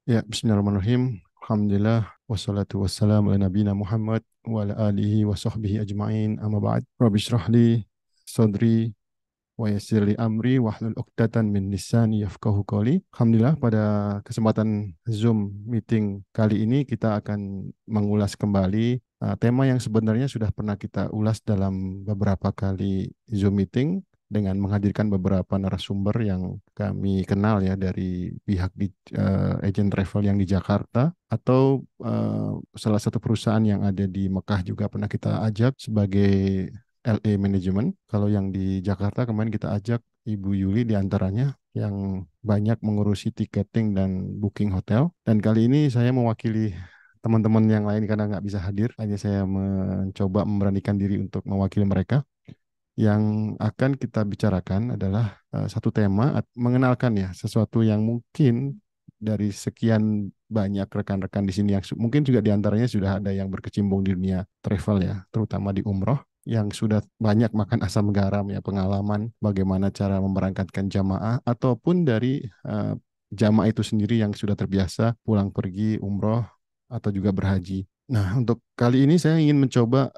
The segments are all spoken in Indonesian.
Ya, bismillahirrahmanirrahim. Alhamdulillah wassalatu wassalamu ala nabiyina Muhammad wa ala alihi wa sahbihi ajma'in. Amma ba'd. Rabbi shrah li sadri wa yassir li amri wahlul 'uqdatan min lisani yafqahu qawli. Alhamdulillah pada kesempatan Zoom meeting kali ini kita akan mengulas kembali tema yang sebenarnya sudah pernah kita ulas dalam beberapa kali Zoom meeting dengan menghadirkan beberapa narasumber yang kami kenal ya dari pihak agent travel yang di Jakarta atau salah satu perusahaan yang ada di Mekah juga pernah kita ajak sebagai LA Management. Kalau yang di Jakarta kemarin kita ajak Ibu Yuli di antaranya yang banyak mengurusi tiketing dan booking hotel. Dan kali ini saya mewakili teman-teman yang lain karena nggak bisa hadir. Hanya saya mencoba memberanikan diri untuk mewakili mereka. Yang akan kita bicarakan adalah satu tema mengenalkan ya sesuatu yang mungkin dari sekian banyak rekan-rekan di sini yang mungkin juga diantaranya sudah ada yang berkecimpung di dunia travel ya, terutama di umroh yang sudah banyak makan asam garam ya pengalaman bagaimana cara memberangkatkan jamaah ataupun dari jamaah itu sendiri yang sudah terbiasa pulang pergi umroh atau juga berhaji. Nah, untuk kali ini saya ingin mencoba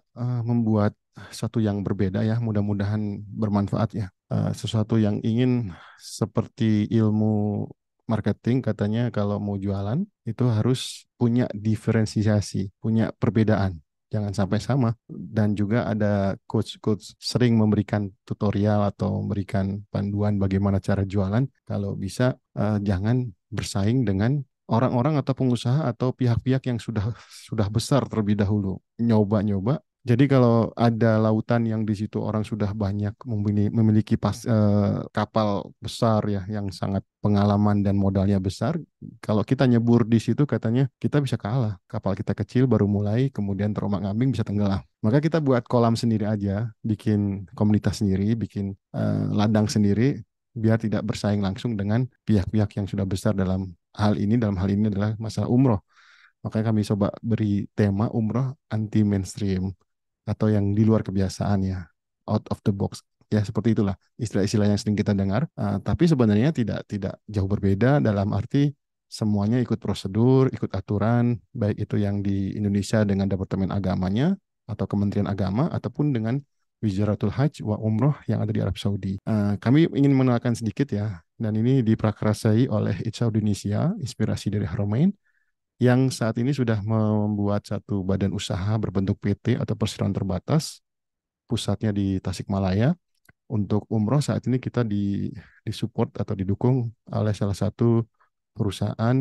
membuat satu yang berbeda ya, mudah-mudahan bermanfaat ya. Sesuatu yang ingin seperti ilmu marketing katanya kalau mau jualan itu harus punya diferensiasi, punya perbedaan. Jangan sampai sama. Dan juga ada coach-coach sering memberikan tutorial atau memberikan panduan bagaimana cara jualan. Kalau bisa jangan bersaing dengan orang-orang atau pengusaha atau pihak-pihak yang sudah besar terlebih dahulu nyoba-nyoba. Jadi kalau ada lautan yang di situ orang sudah banyak memiliki kapal besar ya yang sangat pengalaman dan modalnya besar, kalau kita nyebur di situ katanya kita bisa kalah. Kapal kita kecil baru mulai kemudian terombang-ambing bisa tenggelam. Maka kita buat kolam sendiri aja, bikin komunitas sendiri, bikin ladang sendiri biar tidak bersaing langsung dengan pihak-pihak yang sudah besar dalam hal ini adalah masalah umroh. Makanya kami coba beri tema umroh anti mainstream atau yang di luar kebiasaan ya, out of the box. Ya seperti itulah istilah-istilah yang sering kita dengar. Tapi sebenarnya tidak jauh berbeda dalam arti semuanya ikut prosedur, ikut aturan, baik itu yang di Indonesia dengan Departemen Agamanya atau Kementerian Agama ataupun dengan Wizaratul Hajj wa Umroh yang ada di Arab Saudi. Kami ingin mengenalkan sedikit ya, dan ini diprakarsai oleh Itza Indonesia, inspirasi dari Haramain, yang saat ini sudah membuat satu badan usaha berbentuk PT atau perseroan terbatas, pusatnya di Tasikmalaya. Untuk umroh saat ini kita disupport atau didukung oleh salah satu perusahaan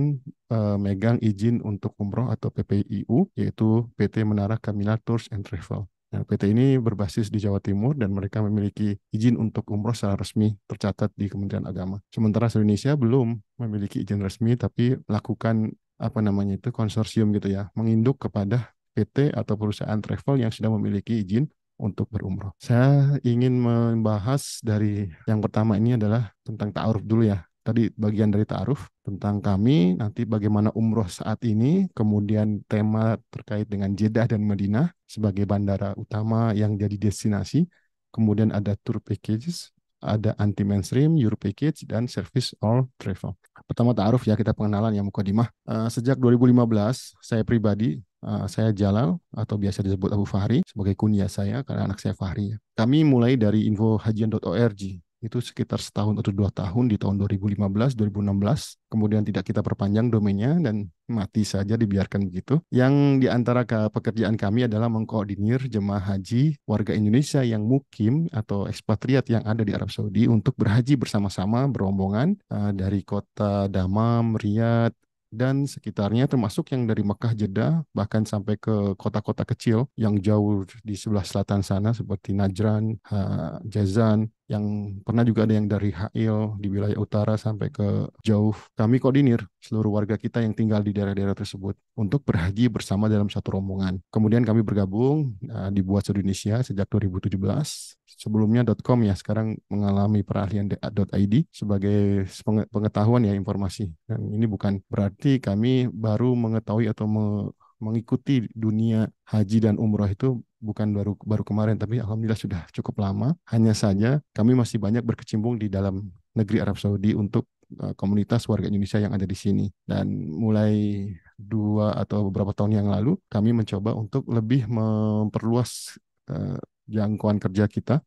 megang izin untuk umroh atau PPIU, yaitu PT Menara Kamila Tours and Travel. Nah, PT ini berbasis di Jawa Timur dan mereka memiliki izin untuk umroh secara resmi tercatat di Kementerian Agama. Sementara Indonesia belum memiliki izin resmi, tapi lakukan apa namanya itu konsorsium gitu ya, menginduk kepada PT atau perusahaan travel yang sudah memiliki izin untuk berumroh. Saya ingin membahas dari yang pertama ini adalah tentang ta'aruf dulu ya. Tadi bagian dari ta'aruf tentang kami, nanti bagaimana umroh saat ini, kemudian tema terkait dengan Jeddah dan Madinah sebagai bandara utama yang jadi destinasi, kemudian ada tour packages, ada anti mainstream, Euro package, dan service all travel. Pertama ta'aruf ya, kita pengenalan ya mukadimah. Sejak 2015 saya pribadi saya Jalal atau biasa disebut Abu Fahri sebagai kunyah saya karena anak saya Fahri. Kami mulai dari infohajian.org itu sekitar setahun atau 2 tahun di tahun 2015, 2016. Kemudian tidak kita perpanjang domainnya dan mati saja dibiarkan begitu. Yang di antara pekerjaan kami adalah mengkoordinir jemaah haji warga Indonesia yang mukim atau ekspatriat yang ada di Arab Saudi untuk berhaji bersama-sama berombongan dari kota Damam, Riyadh, dan sekitarnya termasuk yang dari Mekah, Jeddah, bahkan sampai ke kota-kota kecil yang jauh di sebelah selatan sana seperti Najran, Jazan, yang pernah juga ada yang dari Hail di wilayah utara sampai ke jauh. Kami koordinir seluruh warga kita yang tinggal di daerah-daerah tersebut untuk berhaji bersama dalam satu rombongan. Kemudian kami bergabung, dibuat se-Indonesia sejak 2017. Sebelumnya .com ya, sekarang mengalami peralihan .id sebagai pengetahuan ya informasi. Dan ini bukan berarti kami baru mengetahui atau mengikuti dunia haji dan umroh itu bukan baru kemarin, tapi alhamdulillah sudah cukup lama. Hanya saja kami masih banyak berkecimpung di dalam negeri Arab Saudi untuk komunitas warga Indonesia yang ada di sini. Dan mulai 2 atau beberapa tahun yang lalu, kami mencoba untuk lebih memperluas jangkauan kerja kita,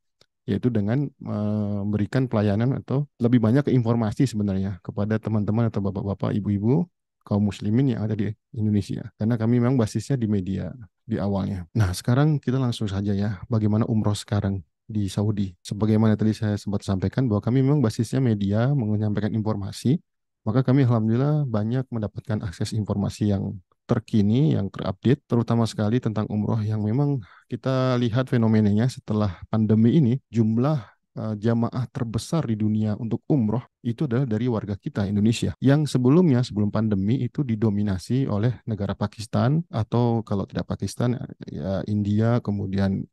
yaitu dengan memberikan pelayanan atau lebih banyak ke informasi sebenarnya kepada teman-teman atau bapak-bapak, ibu-ibu, kaum muslimin yang ada di Indonesia. Karena kami memang basisnya di media di awalnya. Nah, sekarang kita langsung saja ya, bagaimana umroh sekarang di Saudi. Sebagaimana tadi saya sempat sampaikan bahwa kami memang basisnya media, menyampaikan informasi, maka kami alhamdulillah banyak mendapatkan akses informasi yang terkini, yang terupdate, terutama sekali tentang umroh yang memang kita lihat fenomenanya setelah pandemi ini, jumlah jamaah terbesar di dunia untuk umroh itu adalah dari warga kita Indonesia yang sebelumnya sebelum pandemi itu didominasi oleh negara Pakistan atau kalau tidak Pakistan ya India kemudian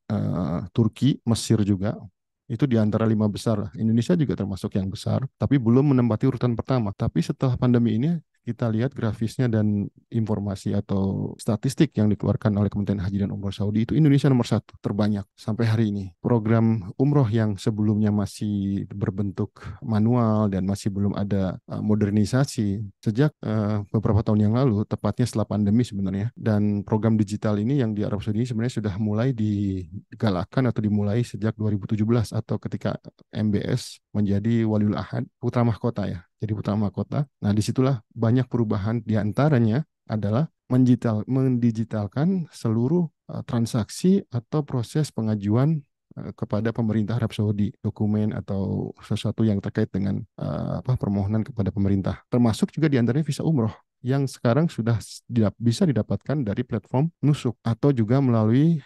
Turki, Mesir juga itu di antara 5 besar. Indonesia juga termasuk yang besar, tapi belum menempati urutan pertama. Tapi setelah pandemi ini kita lihat grafisnya dan informasi atau statistik yang dikeluarkan oleh Kementerian Haji dan Umroh Saudi itu Indonesia nomor 1 terbanyak sampai hari ini. Program umroh yang sebelumnya masih berbentuk manual dan masih belum ada modernisasi sejak beberapa tahun yang lalu, tepatnya setelah pandemi sebenarnya. Dan program digital ini yang di Arab Saudi ini sebenarnya sudah mulai digalakkan atau dimulai sejak 2017 atau ketika MBS menjadi Waliul Ahad, putra mahkota ya. Jadi putra mahkota. Nah, disitulah banyak perubahan di antaranya adalah mendigitalkan seluruh transaksi atau proses pengajuan kepada pemerintah Arab Saudi, dokumen atau sesuatu yang terkait dengan permohonan kepada pemerintah. Termasuk juga di antaranya visa umroh yang sekarang sudah bisa didapatkan dari platform Nusuk atau juga melalui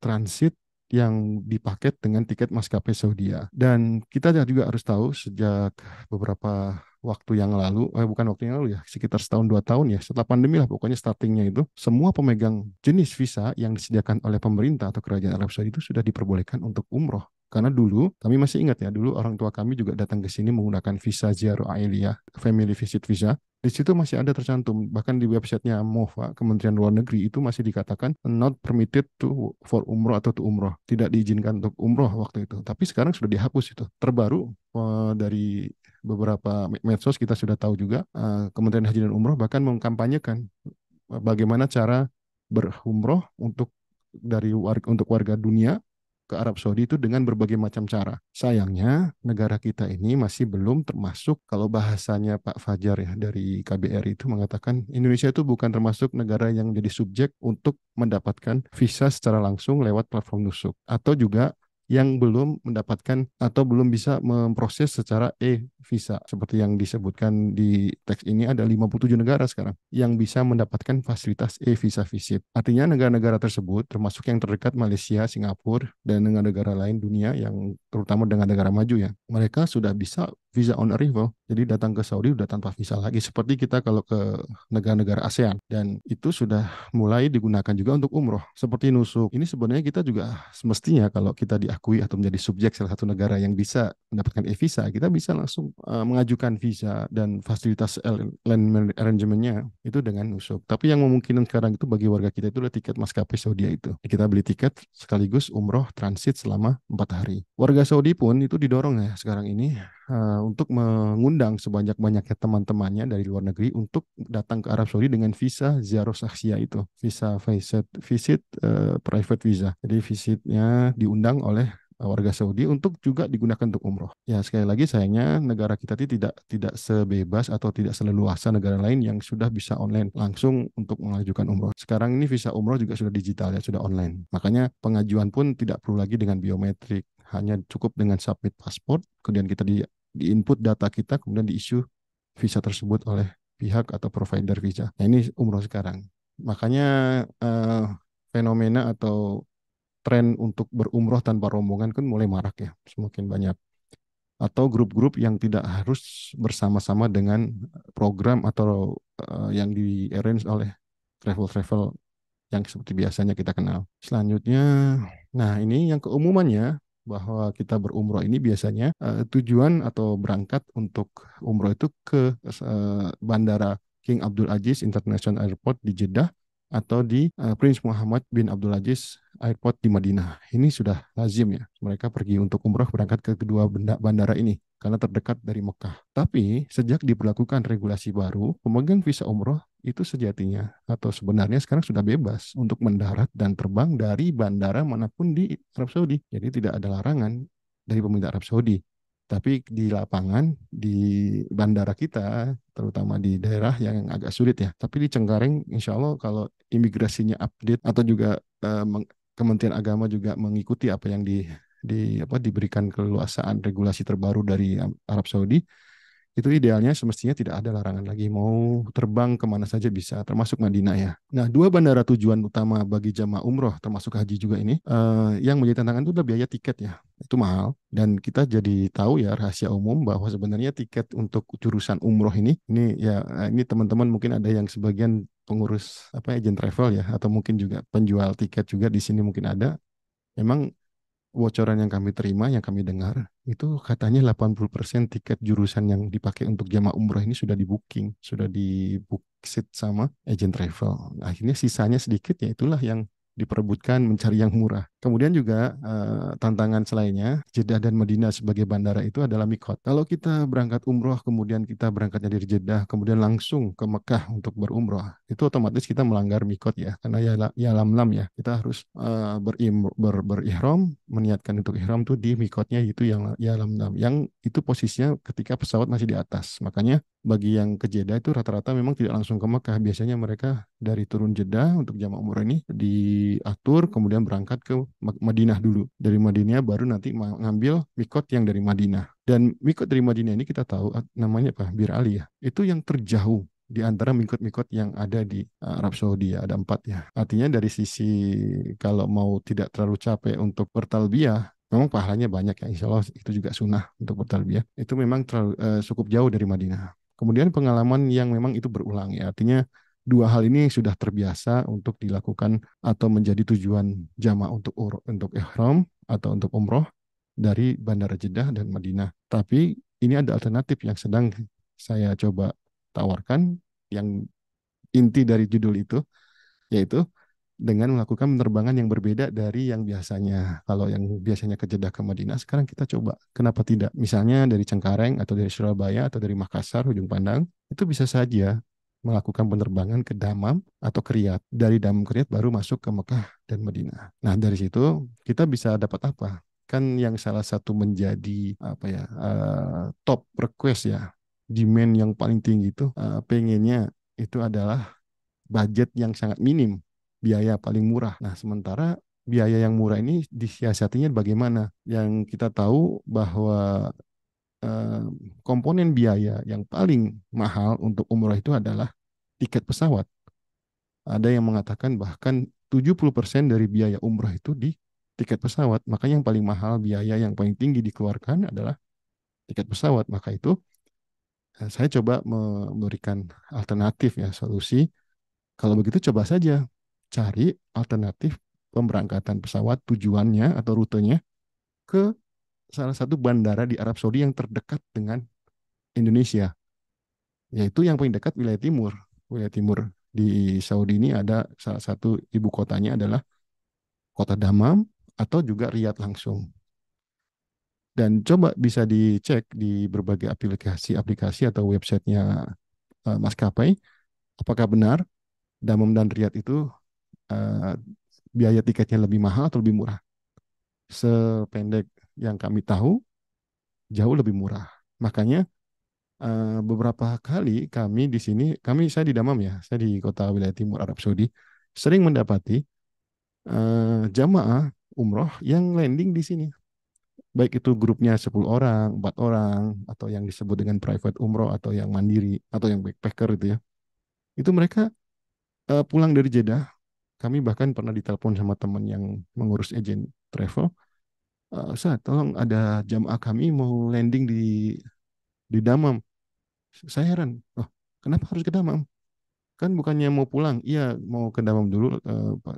transit yang dipaket dengan tiket maskapai Saudi. Dan kita juga harus tahu sejak beberapa waktu yang lalu, bukan waktu yang lalu ya, sekitar setahun 2 tahun ya, setelah pandemi lah pokoknya startingnya itu, semua pemegang jenis visa yang disediakan oleh pemerintah atau kerajaan Arab Saudi itu sudah diperbolehkan untuk umroh. Karena dulu, kami masih ingat ya, dulu orang tua kami juga datang ke sini menggunakan visa Ziarah Ailiyah, family visit visa. Di situ masih ada tercantum, bahkan di websitenya MOFA, Kementerian Luar Negeri, itu masih dikatakan not permitted for umroh atau to umroh. Tidak diizinkan untuk umroh waktu itu. Tapi sekarang sudah dihapus itu. Terbaru dari beberapa medsos kita sudah tahu juga, Kementerian Haji dan Umroh bahkan mengkampanyekan bagaimana cara berumroh untuk warga dunia ke Arab Saudi itu dengan berbagai macam cara. Sayangnya negara kita ini masih belum termasuk, kalau bahasanya Pak Fajar ya dari KBRI itu mengatakan Indonesia itu bukan termasuk negara yang jadi subjek untuk mendapatkan visa secara langsung lewat platform Nusuk atau juga yang belum mendapatkan atau belum bisa memproses secara e-visa. Seperti yang disebutkan di teks ini ada 57 negara sekarang yang bisa mendapatkan fasilitas e-visa visit. Artinya negara-negara tersebut termasuk yang terdekat Malaysia, Singapura, dan negara-negara lain dunia yang terutama dengan negara maju ya. Mereka sudah bisa visa on arrival. Jadi datang ke Saudi sudah tanpa visa lagi. Seperti kita kalau ke negara-negara ASEAN. Dan itu sudah mulai digunakan juga untuk umroh. Seperti Nusuk. Ini sebenarnya kita juga semestinya kalau kita diakui atau menjadi subjek salah satu negara yang bisa mendapatkan e-visa, kita bisa langsung mengajukan visa dan fasilitas land arrangement-nya itu dengan Nusuk. Tapi yang memungkinkan sekarang itu bagi warga kita itu adalah tiket maskapai Saudi itu. Kita beli tiket sekaligus umroh transit selama 4 hari. Warga Saudi pun itu didorong ya sekarang ini untuk mengundang sebanyak-banyaknya teman-temannya dari luar negeri untuk datang ke Arab Saudi dengan visa Ziarah Saksiyah itu, visa visit private visa. Jadi visitnya diundang oleh warga Saudi untuk juga digunakan untuk umroh. Ya sekali lagi sayangnya negara kita tidak sebebas atau tidak seleluasa negara lain yang sudah bisa online langsung untuk mengajukan umroh. Sekarang ini visa umroh juga sudah digital ya, sudah online. Makanya pengajuan pun tidak perlu lagi dengan biometrik, hanya cukup dengan submit paspor, kemudian kita di input data kita, kemudian di-issue visa tersebut oleh pihak atau provider visa. Nah ini umroh sekarang. Makanya fenomena atau tren untuk berumroh tanpa rombongan kan mulai marak ya, semakin banyak. Atau grup-grup yang tidak harus bersama-sama dengan program atau yang di-arrange oleh travel-travel yang seperti biasanya kita kenal. Selanjutnya, nah ini yang keumumannya bahwa kita berumroh ini biasanya tujuan atau berangkat untuk umroh itu ke Bandara King Abdul Aziz International Airport di Jeddah atau di Prince Muhammad bin Abdul Aziz airport di Madinah. Ini sudah lazim ya. Mereka pergi untuk umroh berangkat ke kedua bandara ini karena terdekat dari Mekah. Tapi sejak diberlakukan regulasi baru, pemegang visa umroh itu sejatinya atau sebenarnya sekarang sudah bebas untuk mendarat dan terbang dari bandara manapun di Arab Saudi. Jadi tidak ada larangan dari pemerintah Arab Saudi. Tapi di lapangan, di bandara kita, terutama di daerah yang agak sulit ya. Tapi di Cengkareng, insya Allah kalau imigrasinya update atau juga Kementerian Agama juga mengikuti apa yang diberikan keleluasaan regulasi terbaru dari Arab Saudi, itu idealnya semestinya tidak ada larangan lagi. Mau terbang kemana saja bisa, termasuk Madinah ya. Nah, dua bandara tujuan utama bagi jamaah umroh, termasuk haji juga ini, yang menjadi tantangan itu adalah biaya tiket ya. Itu mahal. Dan kita jadi tahu ya rahasia umum bahwa sebenarnya tiket untuk jurusan umroh ini ya ini teman-teman mungkin ada yang sebagian pengurus apa agent travel ya, atau mungkin juga penjual tiket juga di sini mungkin ada. Memang bocoran yang kami terima, yang kami dengar, itu katanya 80% tiket jurusan yang dipakai untuk jamaah umroh ini sudah di-booking, sudah di-book seat sama agent travel. Akhirnya sisanya sedikit, ya itulah yang diperebutkan mencari yang murah. Kemudian juga tantangan selainnya, Jeddah dan Madinah sebagai bandara itu adalah mikot. Kalau kita berangkat umroh, kemudian kita berangkatnya dari Jeddah, kemudian langsung ke Mekah untuk berumroh, itu otomatis kita melanggar mikot ya, karena ya lam-lam ya. Kita harus berihram, meniatkan untuk ihram tuh di mikotnya itu yang ya lam-lam. Yang itu posisinya ketika pesawat masih di atas. Makanya bagi yang ke Jeddah itu rata-rata memang tidak langsung ke Mekah. Biasanya mereka dari turun Jeddah untuk jamaah umroh ini diatur, kemudian berangkat ke Madinah dulu. Dari Madinah baru nanti mengambil mikot yang dari Madinah. Dan mikot dari Madinah ini kita tahu namanya apa? Bir Ali ya. Itu yang terjauh di antara mikot-mikot yang ada di Arab Saudi ya, ada 4 ya. Artinya dari sisi kalau mau tidak terlalu capek untuk bertalbiyah, memang pahalanya banyak ya, insya Allah itu juga sunnah untuk bertalbiyah. Itu memang cukup jauh dari Madinah. Kemudian pengalaman yang memang itu berulang ya, artinya dua hal ini sudah terbiasa untuk dilakukan atau menjadi tujuan jamaah untuk ihram atau untuk umroh dari Bandara Jeddah dan Madinah. Tapi ini ada alternatif yang sedang saya coba tawarkan, yang inti dari judul itu, yaitu dengan melakukan penerbangan yang berbeda dari yang biasanya. Kalau yang biasanya ke Jeddah ke Madinah, sekarang kita coba. Kenapa tidak? Misalnya dari Cengkareng atau dari Surabaya atau dari Makassar, Ujung Pandang, itu bisa saja melakukan penerbangan ke Damam atau ke Riyadh. Dari Damam ke Riyadh baru masuk ke Mekah dan Madinah. Nah, dari situ kita bisa dapat apa? Kan yang salah satu menjadi apa ya, top request ya, demand yang paling tinggi itu pengennya itu adalah budget yang sangat minim, biaya paling murah. Nah, sementara biaya yang murah ini disiasatinya bagaimana? Yang kita tahu bahwa eh, komponen biaya yang paling mahal untuk umroh itu adalah tiket pesawat. Ada yang mengatakan bahkan 70% dari biaya umroh itu di tiket pesawat. Makanya yang paling mahal, biaya yang paling tinggi dikeluarkan adalah tiket pesawat. Maka itu saya coba memberikan alternatif ya, solusi. Kalau begitu coba saja cari alternatif pemberangkatan pesawat tujuannya atau rutenya ke salah satu bandara di Arab Saudi yang terdekat dengan Indonesia, yaitu yang paling dekat wilayah timur. Wilayah timur di Saudi ini ada salah satu ibu kotanya adalah kota Damam atau juga Riyadh langsung. Dan coba bisa dicek di berbagai aplikasi atau websitenya maskapai, apakah benar Damam dan Riyadh itu uh, biaya tiketnya lebih mahal atau lebih murah. Sependek yang kami tahu, jauh lebih murah. Makanya beberapa kali kami di sini, saya di Damam ya, saya di kota wilayah timur Arab Saudi, sering mendapati jamaah umroh yang landing di sini. Baik itu grupnya 10 orang, 4 orang, atau yang disebut dengan private umroh, atau yang mandiri, atau yang backpacker itu ya. Itu mereka pulang dari Jeddah. Kami bahkan pernah ditelepon sama teman yang mengurus agent travel. Ustaz, tolong ada jamaah kami mau landing di Damam. Saya heran, oh, kenapa harus ke Damam? Kan bukannya mau pulang? Iya, mau ke Damam dulu,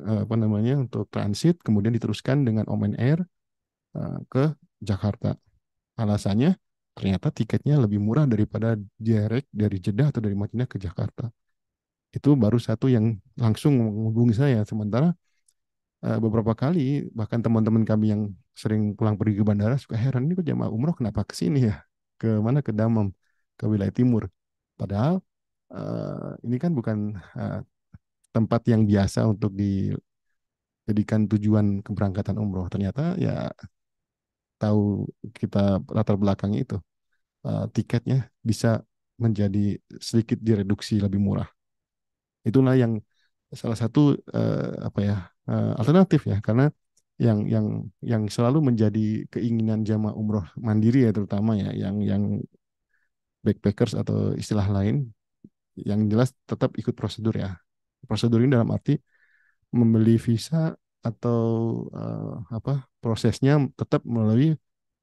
apa namanya, untuk transit, kemudian diteruskan dengan Oman Air ke Jakarta. Alasannya, ternyata tiketnya lebih murah daripada direct dari Jeddah atau dari Madinah ke Jakarta. Itu baru satu yang langsung menghubungi saya. Sementara Beberapa kali bahkan teman-teman kami yang sering pulang pergi ke bandara suka heran, ini kok jamaah umroh kenapa ke sini ya, ke mana, ke Damam, ke wilayah timur, padahal ini kan bukan eh, tempat yang biasa untuk dijadikan tujuan keberangkatan umroh. Ternyata ya tahu kita latar belakangnya itu, tiketnya bisa menjadi sedikit direduksi lebih murah. Itulah yang salah satu apa ya, alternatif ya, karena yang yang selalu menjadi keinginan jamaah umroh mandiri ya, terutama ya yang backpackers atau istilah lain, yang jelas tetap ikut prosedur ya. Prosedur ini dalam arti membeli visa atau apa, prosesnya tetap melalui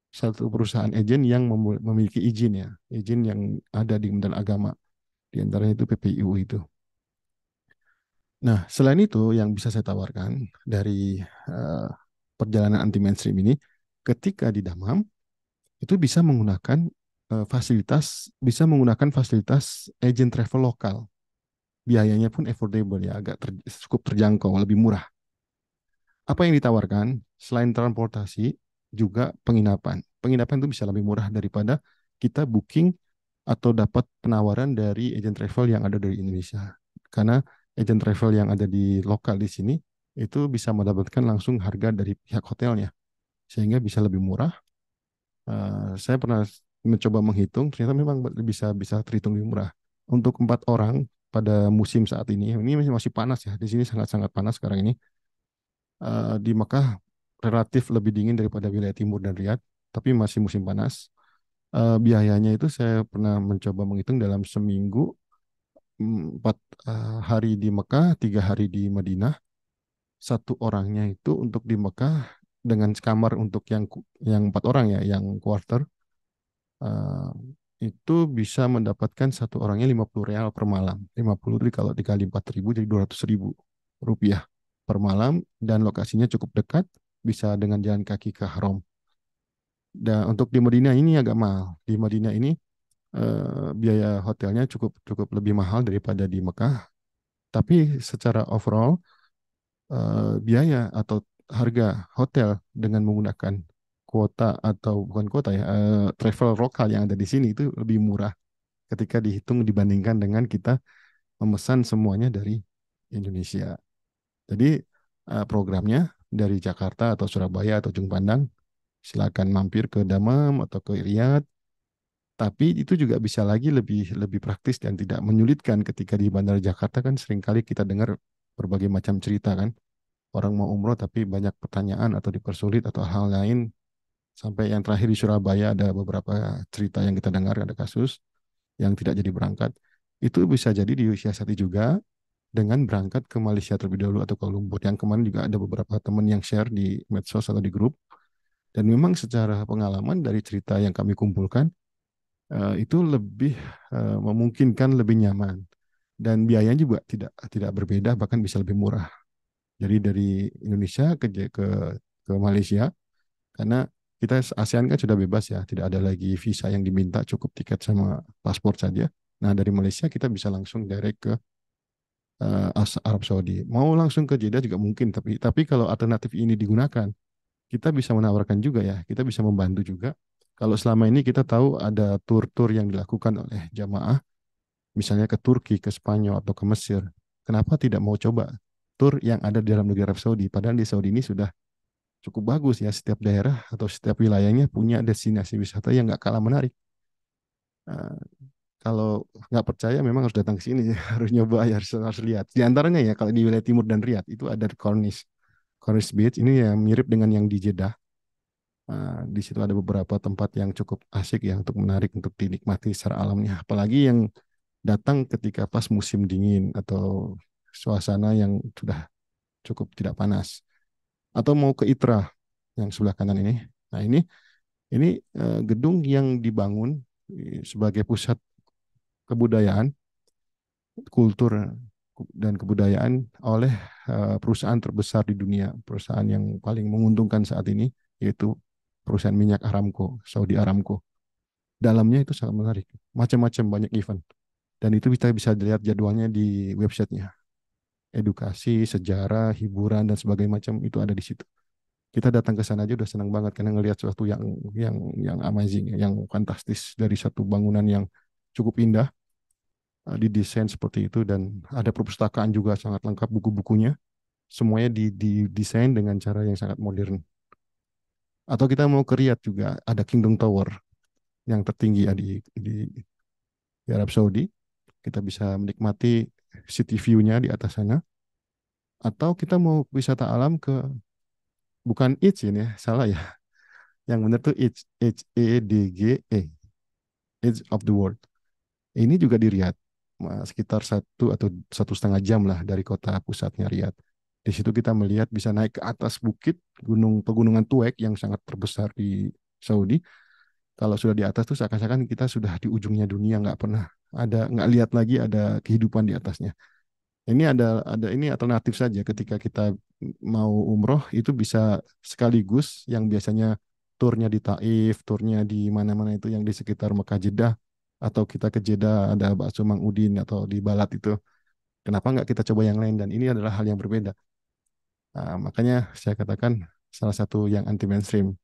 satu perusahaan agen yang memiliki izin ya, izin yang ada di Kementerian Agama, di antaranya itu PPIU itu. Nah, selain itu yang bisa saya tawarkan dari eh, perjalanan anti mainstream ini, ketika di Damam itu bisa menggunakan fasilitas agent travel lokal. Biayanya pun affordable ya, cukup terjangkau, lebih murah. Apa yang ditawarkan selain transportasi juga penginapan. Penginapan itu bisa lebih murah daripada kita booking atau dapat penawaran dari agent travel yang ada dari Indonesia. Karena agent travel yang ada di lokal di sini itu bisa mendapatkan langsung harga dari pihak hotelnya, sehingga bisa lebih murah. Saya pernah mencoba menghitung, ternyata memang bisa bisa terhitung lebih murah. Untuk 4 orang pada musim saat ini masih panas ya. Di sini sangat-sangat panas sekarang ini. Di Mekah relatif lebih dingin daripada wilayah timur dan Riyadh, tapi masih musim panas. Biayanya itu saya pernah mencoba menghitung dalam seminggu, 4 hari di Mekah, 3 hari di Madinah. Satu orangnya itu untuk di Mekah dengan kamar untuk yang 4 orang ya, yang quarter, eh, itu bisa mendapatkan satu orangnya 50 real per malam. 50 kalau dikali 4.000 jadi 200.000 rupiah per malam, dan lokasinya cukup dekat, bisa dengan jalan kaki ke Haram. Dan untuk di Madinah ini agak mahal. Di Madinah ini biaya hotelnya cukup cukup lebih mahal daripada di Mekah. Tapi secara overall biaya atau harga hotel dengan menggunakan kuota atau bukan kuota ya, travel lokal yang ada di sini itu lebih murah ketika dihitung dibandingkan dengan kita memesan semuanya dari Indonesia. Jadi programnya dari Jakarta atau Surabaya atau Ujung Pandang, silakan mampir ke Damam atau ke Riyadh. Tapi itu juga bisa lagi lebih lebih praktis dan tidak menyulitkan. Ketika di Bandara Jakarta kan seringkali kita dengar berbagai macam cerita kan. Orang mau umroh tapi banyak pertanyaan atau dipersulit atau hal lain. Sampai yang terakhir di Surabaya ada beberapa cerita yang kita dengar, ada kasus yang tidak jadi berangkat. Itu bisa jadi disiasati juga dengan berangkat ke Malaysia terlebih dahulu atau ke Lumpur. Yang kemarin juga ada beberapa teman yang share di medsos atau di grup. Dan memang secara pengalaman dari cerita yang kami kumpulkan, itu lebih memungkinkan, lebih nyaman, dan biayanya juga tidak tidak berbeda, bahkan bisa lebih murah. Jadi dari Indonesia ke Malaysia, karena kita ASEAN kan sudah bebas ya, tidak ada lagi visa yang diminta, cukup tiket sama paspor saja. Nah, dari Malaysia kita bisa langsung direct ke Arab Saudi. Mau langsung ke Jeddah juga mungkin, tapi kalau alternatif ini digunakan, kita bisa menawarkan juga ya, kita bisa membantu juga. Kalau selama ini kita tahu ada tur-tur yang dilakukan oleh jamaah, misalnya ke Turki, ke Spanyol, atau ke Mesir, kenapa tidak mau coba tur yang ada di dalam negeri Arab Saudi? Padahal di Saudi ini sudah cukup bagus ya, setiap daerah atau setiap wilayahnya punya destinasi wisata yang nggak kalah menarik. Nah, kalau nggak percaya memang harus datang ke sini ya, harus nyoba ya, harus lihat. Di antaranya ya kalau di wilayah timur dan Riyadh itu ada Corniche. Corniche Beach ini yang mirip dengan yang di Jeddah. Di situ ada beberapa tempat yang cukup asik ya untuk menarik untuk dinikmati secara alamnya. Apalagi yang datang ketika pas musim dingin atau suasana yang sudah cukup tidak panas. Atau mau ke Itra yang sebelah kanan ini. Nah, ini gedung yang dibangun sebagai pusat kebudayaan, kultur dan kebudayaan oleh perusahaan terbesar di dunia, perusahaan yang paling menguntungkan saat ini, yaitu perusahaan minyak Aramco, Saudi Aramco. Dalamnya itu sangat menarik, macam-macam banyak event, dan itu kita bisa lihat jadwalnya di websitenya. edukasi, sejarah, hiburan dan sebagainya macam itu ada di situ. Kita datang ke sana aja udah senang banget karena ngelihat sesuatu yang amazing, yang fantastis dari satu bangunan yang cukup indah, didesain seperti itu dan ada perpustakaan juga sangat lengkap buku-bukunya. Semuanya didesain dengan cara yang sangat modern. Atau kita mau ke Riyadh juga ada Kingdom Tower yang tertinggi ya di Arab Saudi. Kita bisa menikmati city view-nya di atas sana. Atau kita mau wisata alam ke bukan Edge ini ya, salah ya. Yang benar tuh Edge, Edge, Edge of the World. Ini juga di Riyadh, sekitar 1 atau 1,5 jam lah dari kota pusatnya Riyadh. Di situ kita melihat bisa naik ke atas bukit pegunungan Tuek yang sangat terbesar di Saudi. Kalau sudah di atas tuh seakan-akan kita sudah di ujungnya dunia, nggak lihat lagi ada kehidupan di atasnya. Ini ada ini alternatif saja ketika kita mau umroh itu bisa sekaligus yang biasanya turnya di Taif, turnya di mana-mana itu yang di sekitar Mekah Jeddah atau kita ke Jeddah ada bakso Mang Udin atau di Balat itu. Kenapa nggak kita coba yang lain dan ini adalah hal yang berbeda. Nah, makanya saya katakan salah satu yang anti mainstream.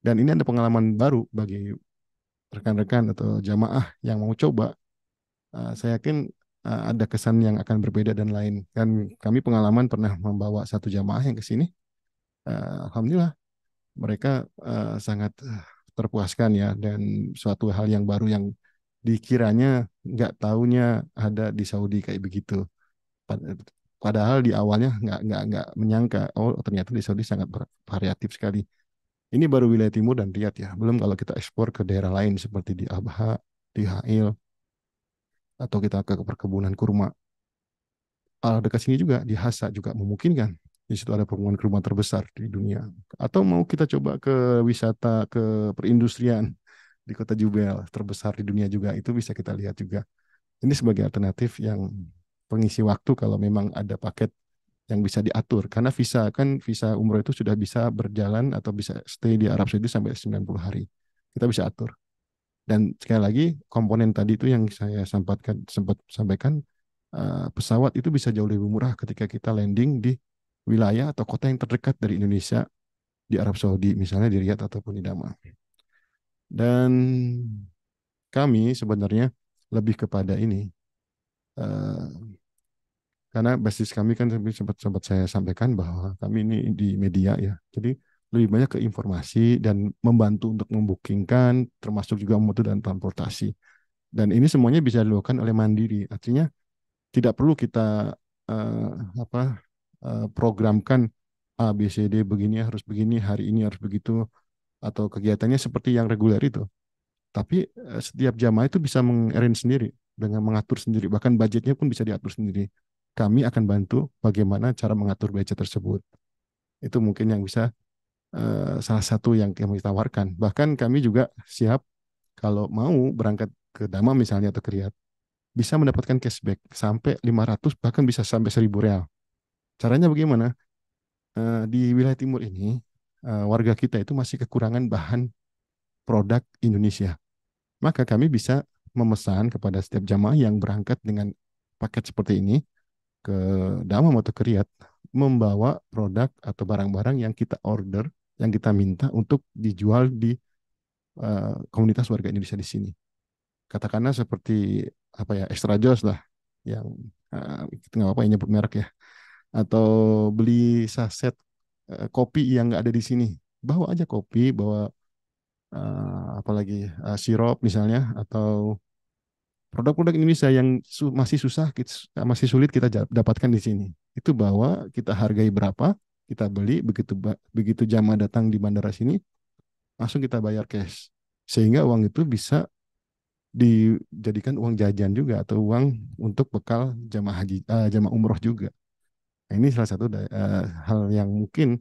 Dan ini ada pengalaman baru bagi rekan-rekan atau jamaah yang mau coba. Saya yakin ada kesan yang akan berbeda dan lain. Dan kami pengalaman pernah membawa satu jamaah yang ke sini. Alhamdulillah mereka sangat terpuaskan ya dan suatu hal yang baru yang dikiranya nggak taunya ada di Saudi kayak begitu. Padahal di awalnya nggak menyangka, oh ternyata di Saudi sangat variatif sekali. Ini baru wilayah timur dan Riyadh ya. Belum kalau kita ekspor ke daerah lain seperti di Abha, di Hail, atau kita ke perkebunan kurma. Dekat sini juga di Hasa juga memungkinkan. Di situ ada perkebunan kurma terbesar di dunia. Atau mau kita coba ke wisata ke perindustrian di Kota Jubel terbesar di dunia juga itu bisa kita lihat juga. Ini sebagai alternatif yang pengisi waktu kalau memang ada paket yang bisa diatur karena visa umroh itu sudah bisa berjalan atau bisa stay di Arab Saudi sampai 90 hari. Kita bisa atur. Dan sekali lagi komponen tadi itu yang saya sempat sampaikan pesawat itu bisa jauh lebih murah ketika kita landing di wilayah atau kota yang terdekat dari Indonesia di Arab Saudi, misalnya di Riyadh ataupun di Dammam. Dan kami sebenarnya lebih kepada ini, uh, karena basis kami kan sempat saya sampaikan bahwa kami ini di media ya, jadi lebih banyak ke informasi dan membantu untuk membookingkan, termasuk juga membantu dan transportasi. Dan ini semuanya bisa dilakukan oleh mandiri, artinya tidak perlu kita uh, apa programkan A, B, C, D begini harus begini, hari ini harus begitu, atau kegiatannya seperti yang reguler itu. Tapi setiap jamaah itu bisa mengarrange sendiri, dengan mengatur sendiri, bahkan budgetnya pun bisa diatur sendiri. Kami akan bantu bagaimana cara mengatur budget tersebut. Itu mungkin yang bisa salah satu yang kami tawarkan. Bahkan kami juga siap kalau mau berangkat ke Damam misalnya atau ke Riyadh, bisa mendapatkan cashback sampai 500 bahkan bisa sampai 1.000 real. Caranya bagaimana? Di wilayah timur ini warga kita itu masih kekurangan bahan produk Indonesia. Maka kami bisa memesan kepada setiap jamaah yang berangkat dengan paket seperti ini ke Damam atau ke Riyadh membawa produk atau barang-barang yang kita order, yang kita minta untuk dijual di komunitas warga Indonesia di sini. Katakanlah seperti apa ya, extra jos lah yang kita nggak apa-apa ya nyebut merek ya, atau beli saset kopi yang nggak ada di sini, bawa aja kopi, bawa apalagi sirup misalnya, atau produk-produk Indonesia yang masih sulit kita dapatkan di sini. Itu bawa, kita hargai berapa, kita beli, begitu jamaah datang di bandara sini, langsung kita bayar cash. Sehingga uang itu bisa dijadikan uang jajan juga atau uang untuk bekal jamaah umroh juga. Nah, ini salah satu hal yang mungkin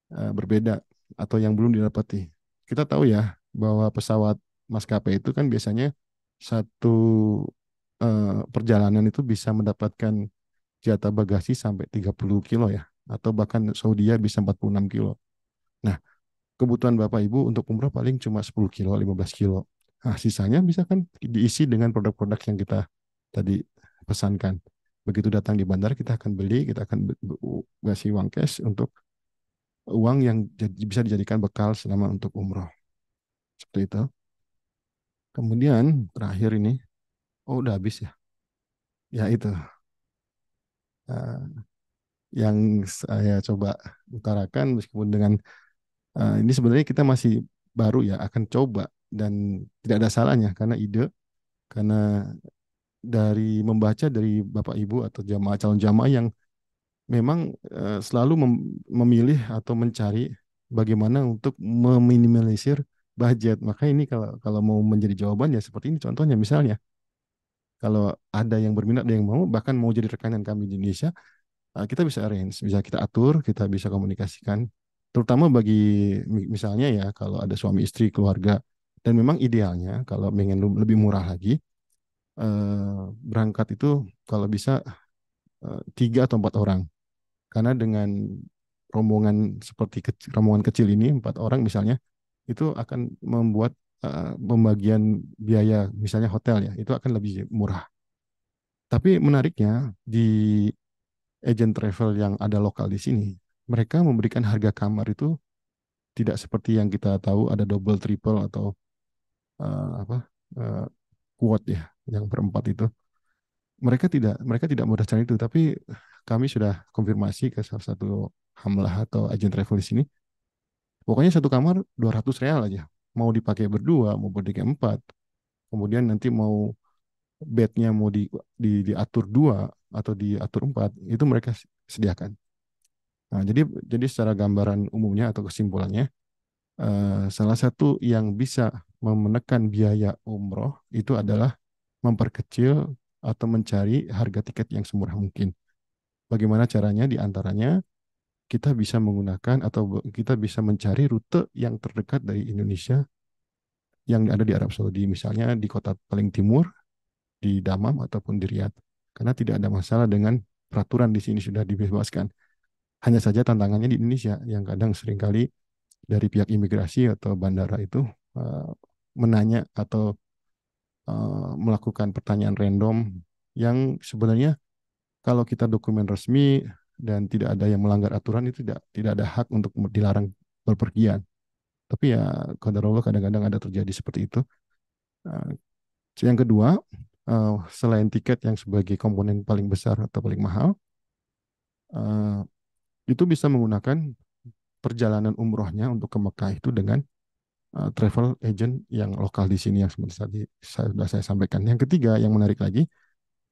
berbeda atau yang belum didapati. Kita tahu ya bahwa pesawat maskapai itu kan biasanya satu perjalanan itu bisa mendapatkan jatah bagasi sampai 30 kilo ya, atau bahkan Saudi bisa 46 kilo. Nah, kebutuhan Bapak Ibu untuk umroh paling cuma 10 kilo, 15 kilo. Nah, sisanya bisa kan diisi dengan produk-produk yang kita tadi pesankan. Begitu datang di bandara kita akan beli, kita akan kasih uang cash untuk uang yang bisa dijadikan bekal selama untuk umroh. Seperti itu. Kemudian terakhir ini, oh udah habis ya. Ya itu eh, yang saya coba utarakan meskipun dengan ini sebenarnya kita masih baru ya akan coba dan tidak ada salahnya karena ide, karena dari membaca dari Bapak Ibu atau jamaah calon jamaah yang memang selalu memilih atau mencari bagaimana untuk meminimalisir budget. Maka ini kalau kalau mau menjadi jawaban ya seperti ini contohnya misalnya kalau ada yang berminat, ada yang mau bahkan mau jadi rekanan kami di Indonesia, kita bisa arrange, bisa kita atur, kita bisa komunikasikan. Terutama bagi misalnya ya kalau ada suami istri keluarga dan memang idealnya kalau ingin lebih murah lagi berangkat itu kalau bisa 3 atau 4 orang. Karena dengan rombongan kecil ini 4 orang misalnya itu akan membuat pembagian biaya misalnya hotel ya itu akan lebih murah. Tapi menariknya di agent travel yang ada lokal di sini, mereka memberikan harga kamar itu tidak seperti yang kita tahu ada double, triple atau apa uh, quad ya, yang berempat itu. Mereka tidak berdasarkan itu, tapi kami sudah konfirmasi ke salah satu hamlah atau agen travel di sini. Pokoknya satu kamar 200 real aja. Mau dipakai berdua, mau dipakai 4. Kemudian nanti mau bednya mau diatur 2 atau diatur 4, itu mereka sediakan. Nah, jadi secara gambaran umumnya atau kesimpulannya, salah satu yang bisa menekan biaya umroh itu adalah memperkecil atau mencari harga tiket yang semurah mungkin. Bagaimana caranya? Di antaranya kita bisa menggunakan atau kita bisa mencari rute yang terdekat dari Indonesia yang ada di Arab Saudi, misalnya di kota paling timur, di Damam ataupun di Riyadh. Karena tidak ada masalah dengan peraturan di sini sudah dibebaskan. Hanya saja tantangannya di Indonesia yang kadang seringkali dari pihak imigrasi atau bandara itu uh, menanya atau melakukan pertanyaan random yang sebenarnya kalau kita dokumen resmi dan tidak ada yang melanggar aturan itu tidak ada hak untuk dilarang berpergian. Tapi ya qadarullah kadang-kadang ada terjadi seperti itu. Uh, yang kedua, selain tiket yang sebagai komponen paling besar atau paling mahal, uh, itu bisa menggunakan perjalanan umrohnya untuk ke Mekah itu dengan travel agent yang lokal di sini yang seperti tadi sudah saya sampaikan. Yang ketiga, yang menarik lagi,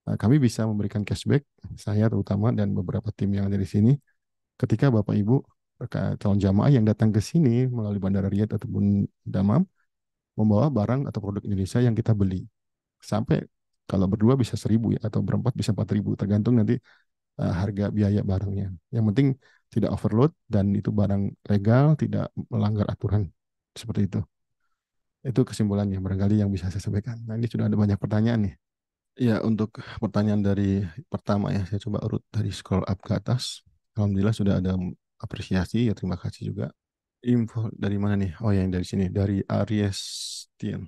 kami bisa memberikan cashback, saya terutama dan beberapa tim yang ada di sini, ketika Bapak Ibu calon jamaah yang datang ke sini melalui Bandara Riyadh ataupun Damam membawa barang atau produk Indonesia yang kita beli. Sampai kalau berdua bisa 1.000 ya, atau berempat bisa 4.000, tergantung nanti harga biaya barangnya. Yang penting tidak overload dan itu barang legal, tidak melanggar aturan. Seperti itu. Itu kesimpulannya barangkali yang bisa saya sampaikan. Nah, ini sudah ada banyak pertanyaan nih. Ya, untuk pertanyaan dari pertama ya, saya coba urut dari scroll up ke atas. Alhamdulillah sudah ada apresiasi, ya terima kasih juga. Info dari mana nih? Oh, yang dari sini, dari Aries Tien.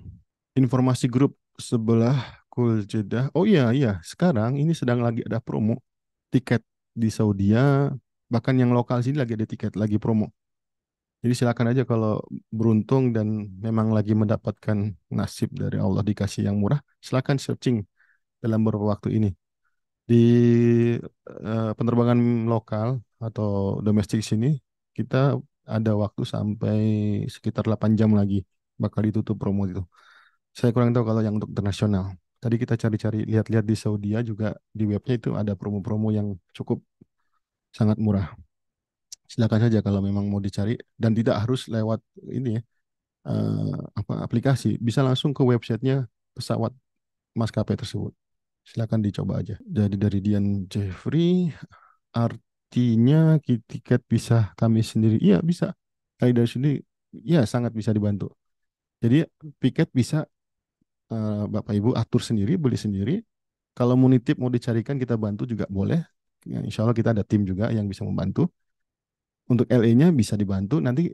Informasi grup sebelah Kul Jeddah. Oh iya, iya, sekarang ini sedang lagi ada promo tiket di Saudi, bahkan yang lokal sini lagi ada tiket, lagi promo. Jadi silakan aja kalau beruntung dan memang lagi mendapatkan nasib dari Allah dikasih yang murah, silakan searching dalam beberapa waktu ini. Di penerbangan lokal atau domestik sini, kita ada waktu sampai sekitar 8 jam lagi bakal ditutup promo itu. Saya kurang tahu kalau yang untuk internasional. Tadi kita cari-cari, lihat-lihat di Saudi juga di webnya itu ada promo-promo yang cukup sangat murah. Silakan saja kalau memang mau dicari dan tidak harus lewat ini ya, apa aplikasi. Bisa langsung ke websitenya pesawat maskapai tersebut. Silakan dicoba aja. Jadi dari Dian Jeffrey, artinya tiket bisa kami sendiri. Iya bisa. Kali dari sini, ya sangat bisa dibantu. Jadi tiket bisa Bapak Ibu atur sendiri, beli sendiri. Kalau mau nitip, mau dicarikan, kita bantu juga boleh. Ya, insya Allah kita ada tim juga yang bisa membantu. Untuk LA-nya bisa dibantu. Nanti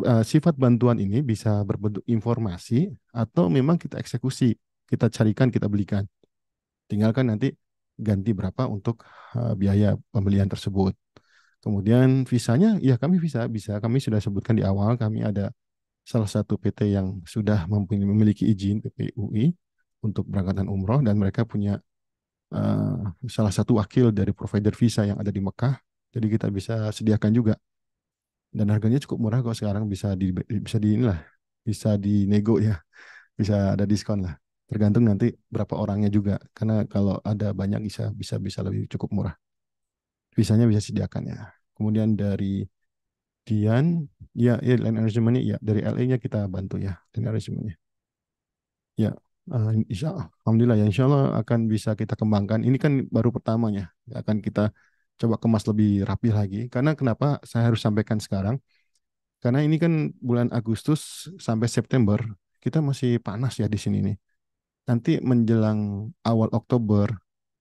sifat bantuan ini bisa berbentuk informasi atau memang kita eksekusi. Kita carikan, kita belikan. Tinggalkan nanti ganti berapa untuk biaya pembelian tersebut. Kemudian visanya, ya kami bisa kami sudah sebutkan di awal, kami ada salah satu PT yang sudah memiliki izin PPUI untuk berangkatan umroh dan mereka punya eh, salah satu wakil dari provider visa yang ada di Mekah. Jadi kita bisa sediakan juga dan harganya cukup murah kok sekarang bisa di inilah bisa dinego ya, bisa ada diskon lah. Tergantung nanti berapa orangnya juga karena kalau ada banyak bisa lebih cukup murah. Visanya bisa sediakan ya. Kemudian dari Dian, ya line arrangementnya ya dari LA-nya kita bantu ya line arrangementnya. Ya, insya Allah, alhamdulillah ya, insya Allah akan bisa kita kembangkan. Ini kan baru pertamanya, akan kita coba kemas lebih rapi lagi. Karena kenapa saya harus sampaikan sekarang? Karena ini kan bulan Agustus sampai September, kita masih panas ya di sini nih. Nanti menjelang awal Oktober,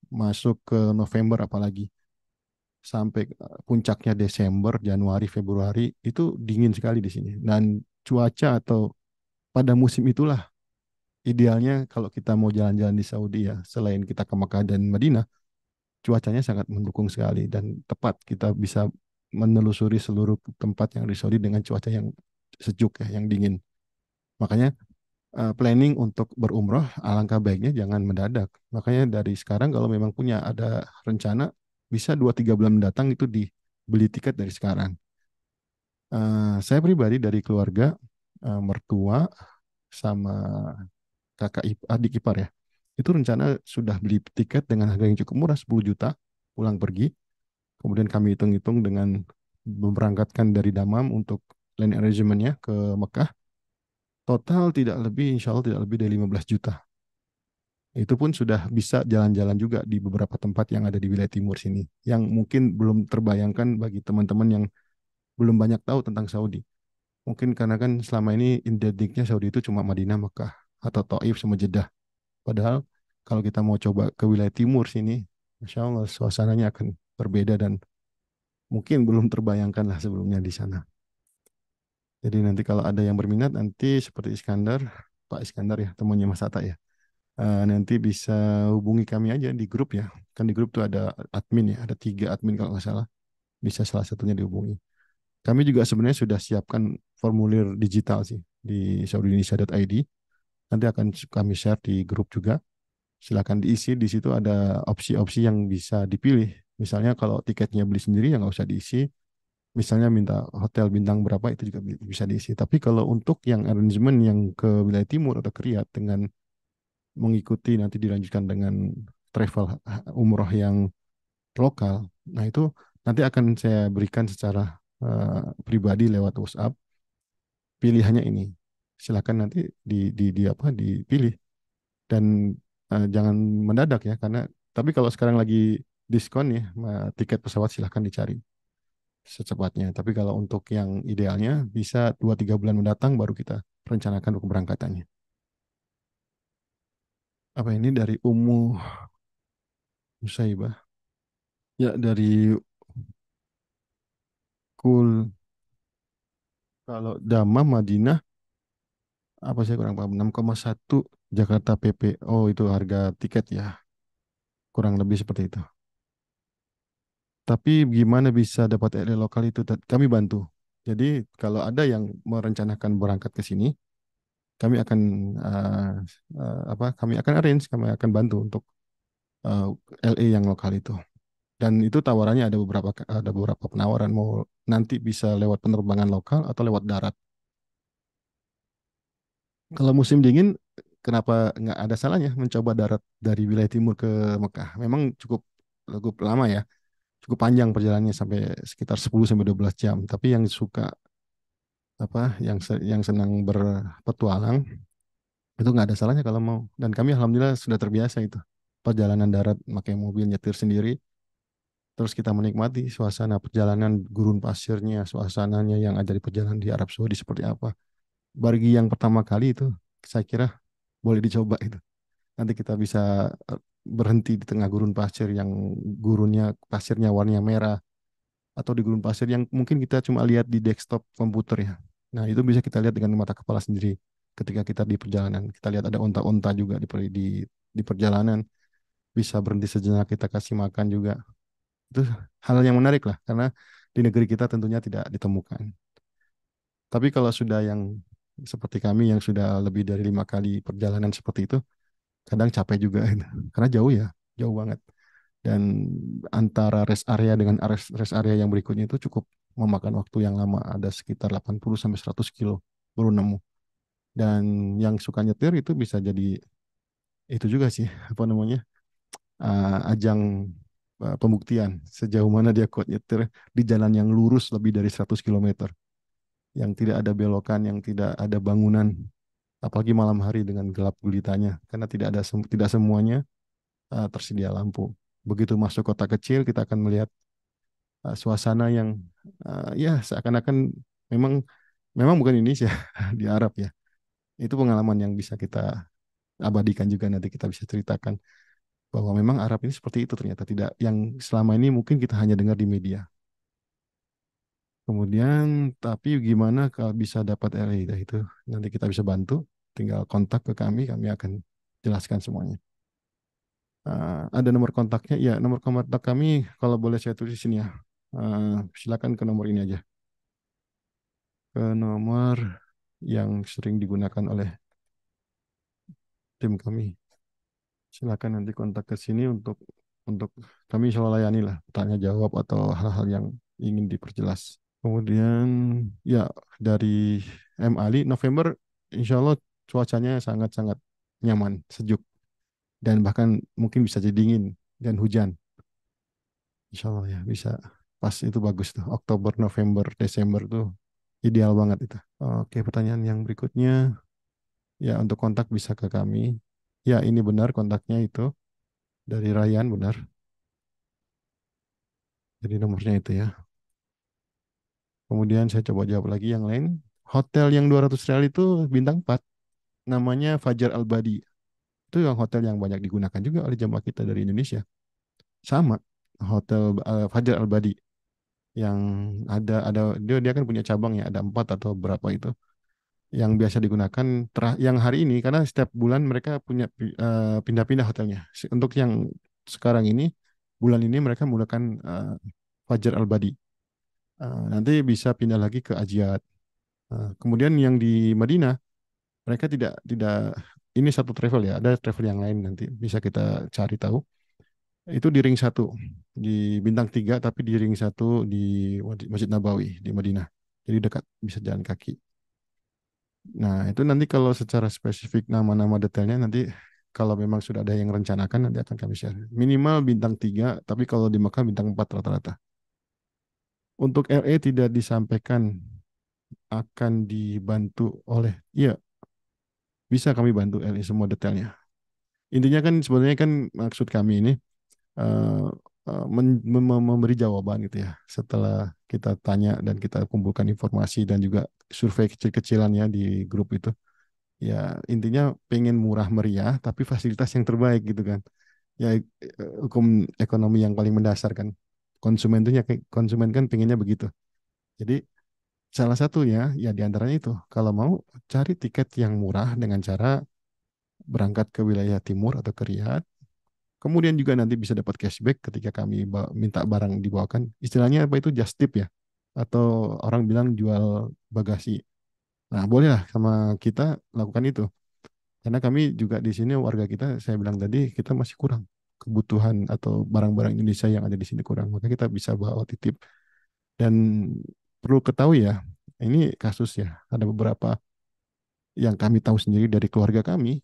masuk ke November apalagi, sampai puncaknya Desember, Januari, Februari, itu dingin sekali di sini. Dan cuaca atau pada musim itulah idealnya kalau kita mau jalan-jalan di Saudi ya, selain kita ke Mekah dan Madinah, cuacanya sangat mendukung sekali dan tepat kita bisa menelusuri seluruh tempat yang di Saudi dengan cuaca yang sejuk ya, yang dingin. Makanya planning untuk berumroh alangkah baiknya jangan mendadak. Makanya dari sekarang kalau memang punya ada rencana bisa 2-3 bulan mendatang itu dibeli tiket dari sekarang. Saya pribadi dari keluarga mertua sama adik ipar ya. Itu rencana sudah beli tiket dengan harga yang cukup murah 10 juta pulang pergi. Kemudian kami hitung-hitung dengan memberangkatkan dari Damam untuk land arrangementnya ke Mekah. Total tidak lebih, insya Allah tidak lebih dari 15 juta. Itu pun sudah bisa jalan-jalan juga di beberapa tempat yang ada di wilayah timur sini. Yang mungkin belum terbayangkan bagi teman-teman yang belum banyak tahu tentang Saudi. Mungkin karena kan selama ini identiknya Saudi itu cuma Madinah, Mekah, atau Taif sama Jeddah. Padahal kalau kita mau coba ke wilayah timur sini, Masya Allah suasananya akan berbeda dan mungkin belum terbayangkan lah sebelumnya di sana. Jadi nanti kalau ada yang berminat nanti seperti Iskandar, Pak Iskandar ya, temannya Mas Atta ya. Nanti bisa hubungi kami aja di grup ya. Kan di grup tuh ada admin ya, ada 3 admin kalau nggak salah. Bisa salah satunya dihubungi. Kami juga sebenarnya sudah siapkan formulir digital sih di saudiindonesia.id. Nanti akan kami share di grup juga. Silakan diisi. Di situ ada opsi-opsi yang bisa dipilih. Misalnya kalau tiketnya beli sendiri ya nggak usah diisi. Misalnya minta hotel bintang berapa itu juga bisa diisi. Tapi kalau untuk yang arrangement yang ke wilayah timur atau ke Riyadh dengan mengikuti nanti dilanjutkan dengan travel umroh yang lokal, nah itu nanti akan saya berikan secara pribadi lewat WhatsApp pilihannya ini. Silakan nanti di apa dipilih dan jangan mendadak ya karena tapi kalau sekarang lagi diskon ya tiket pesawat silahkan dicari secepatnya. Tapi kalau untuk yang idealnya bisa 2-3 bulan mendatang baru kita rencanakan untuk keberangkatannya. Apa ini dari Musaibah? Ya dari Kul kalau Damam Madinah apa saya kurang paham 6,1 Jakarta PP. Oh itu harga tiket ya. Kurang lebih seperti itu. Tapi gimana bisa dapat LA lokal itu? Kami bantu. Jadi kalau ada yang merencanakan berangkat ke sini, kami akan uh, kami akan arrange, kami akan bantu untuk uh, LA yang lokal itu. Dan itu tawarannya ada beberapa penawaran mau nanti bisa lewat penerbangan lokal atau lewat darat. Kalau musim dingin, kenapa nggak ada salahnya mencoba darat dari wilayah timur ke Mekah? Memang cukup cukup lama ya, cukup panjang perjalanannya sampai sekitar 10 sampai 12 jam. Tapi yang suka yang senang berpetualang itu nggak ada salahnya kalau mau. Dan kami alhamdulillah sudah terbiasa itu. Perjalanan darat pakai mobil nyetir sendiri, terus kita menikmati suasana perjalanan gurun pasirnya, suasananya yang ada di perjalanan di Arab Saudi seperti apa. Bagi yang pertama kali itu, saya kira boleh dicoba itu. Nanti kita bisa berhenti di tengah gurun pasir yang pasirnya warnanya merah atau di gurun pasir yang mungkin kita cuma lihat di desktop komputer ya. Nah, itu bisa kita lihat dengan mata kepala sendiri ketika kita di perjalanan. Kita lihat ada onta-onta juga di perjalanan. bisa berhenti sejenak, kita kasih makan juga. Itu hal yang menarik lah, karena di negeri kita tentunya tidak ditemukan. Tapi kalau sudah yang seperti kami yang sudah lebih dari 5 kali perjalanan seperti itu, kadang capek juga, gitu. Karena jauh ya, jauh banget. Dan antara rest area dengan rest area yang berikutnya itu cukup memakan waktu yang lama, ada sekitar 80 sampai 100 kilo baru nemu. Dan yang suka nyetir itu bisa jadi itu juga sih, apa namanya, ajang pembuktian sejauh mana dia kuat nyetir di jalan yang lurus lebih dari 100 kilometer, yang tidak ada belokan, yang tidak ada bangunan, apalagi malam hari dengan gelap gulitanya, karena tidak semuanya tersedia lampu. Begitu masuk kota kecil, kita akan melihat suasana yang ya seakan-akan memang memang bukan Indonesia, di Arab ya. Itu pengalaman yang bisa kita abadikan juga, nanti kita bisa ceritakan bahwa memang Arab ini seperti itu ternyata, tidak yang selama ini mungkin kita hanya dengar di media. Kemudian tapi gimana kalau bisa dapat LA itu nanti kita bisa bantu, tinggal kontak ke kami, kami akan jelaskan semuanya. Ada nomor kontaknya, ya nomor kontak kami kalau boleh saya tulis di sini ya. Silakan ke nomor ini aja, ke nomor yang sering digunakan oleh tim kami. Silakan nanti kontak ke sini untuk kami selalu layani lah, tanya jawab atau hal-hal yang ingin diperjelas. Kemudian ya dari M Ali November, insya Allah cuacanya sangat-sangat nyaman, sejuk, dan bahkan mungkin bisa jadi dingin dan hujan. Insya Allah ya bisa, pas itu bagus tuh, Oktober, November, Desember tuh ideal banget itu. Oke, pertanyaan yang berikutnya, ya untuk kontak bisa ke kami. Ya ini benar kontaknya itu dari Ryan, benar. Jadi nomornya itu ya. Kemudian saya coba jawab lagi yang lain. Hotel yang 200 real itu bintang 4, namanya Fajar Al Badi. Itu yang hotel yang banyak digunakan juga oleh jamaah kita dari Indonesia. Sama hotel Fajar Al Badi yang ada dia dia kan punya cabang ya, ada 4 atau berapa itu yang biasa digunakan, yang hari ini karena setiap bulan mereka punya pindah-pindah hotelnya. Untuk yang sekarang ini, bulan ini mereka menggunakan Fajar Al Badi. Nanti bisa pindah lagi ke Ajiat. Kemudian yang di Madinah, mereka tidak ini satu travel ya, ada travel yang lain nanti bisa kita cari tahu. Itu di ring satu, di bintang 3, tapi di ring satu di Masjid Nabawi di Madinah. Jadi dekat, bisa jalan kaki. Nah, itu nanti kalau secara spesifik nama-nama detailnya nanti kalau memang sudah ada yang rencanakan nanti akan kami share. Minimal bintang 3, tapi kalau di Makkah bintang 4 rata-rata. Untuk LA tidak disampaikan akan dibantu oleh, iya bisa kami bantu LA semua detailnya. Intinya kan sebenarnya kan maksud kami ini eh, memberi jawaban gitu ya. Setelah kita tanya dan kita kumpulkan informasi dan juga survei kecil-kecilannya di grup itu. Ya intinya pengen murah meriah tapi fasilitas yang terbaik gitu kan. Ya hukum ekonomi yang paling mendasar kan. Konsumen tuh ya, konsumen kan pengennya begitu. Jadi salah satunya ya di antaranya itu, kalau mau cari tiket yang murah dengan cara berangkat ke wilayah timur atau ke Riyadh. Kemudian juga nanti bisa dapat cashback ketika kami minta barang dibawakan. Istilahnya apa itu, just tip ya. Atau orang bilang jual bagasi. Nah, bolehlah sama kita lakukan itu. Karena kami juga di sini warga kita, saya bilang tadi, kita masih kurang kebutuhan atau barang-barang Indonesia yang ada di sini kurang. Maka kita bisa bawa titip. Dan perlu ketahui ya, ini kasus ya, ada beberapa yang kami tahu sendiri dari keluarga kami,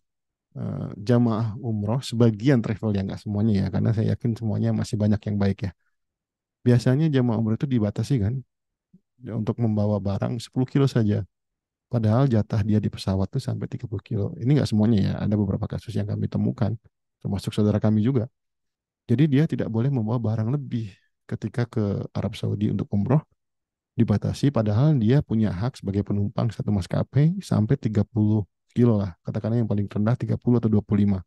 jamaah umroh, sebagian travel yang nggak semuanya ya, karena saya yakin semuanya masih banyak yang baik ya. Biasanya jamaah umroh itu dibatasi kan ya, untuk membawa barang 10 kilo saja. Padahal jatah dia di pesawat tuh sampai 30 kilo. Ini nggak semuanya ya, ada beberapa kasus yang kami temukan, termasuk saudara kami juga. Jadi dia tidak boleh membawa barang lebih ketika ke Arab Saudi untuk umroh, dibatasi, padahal dia punya hak sebagai penumpang satu maskapai sampai 30 kilo lah. Katakanlah yang paling rendah 30 atau 25,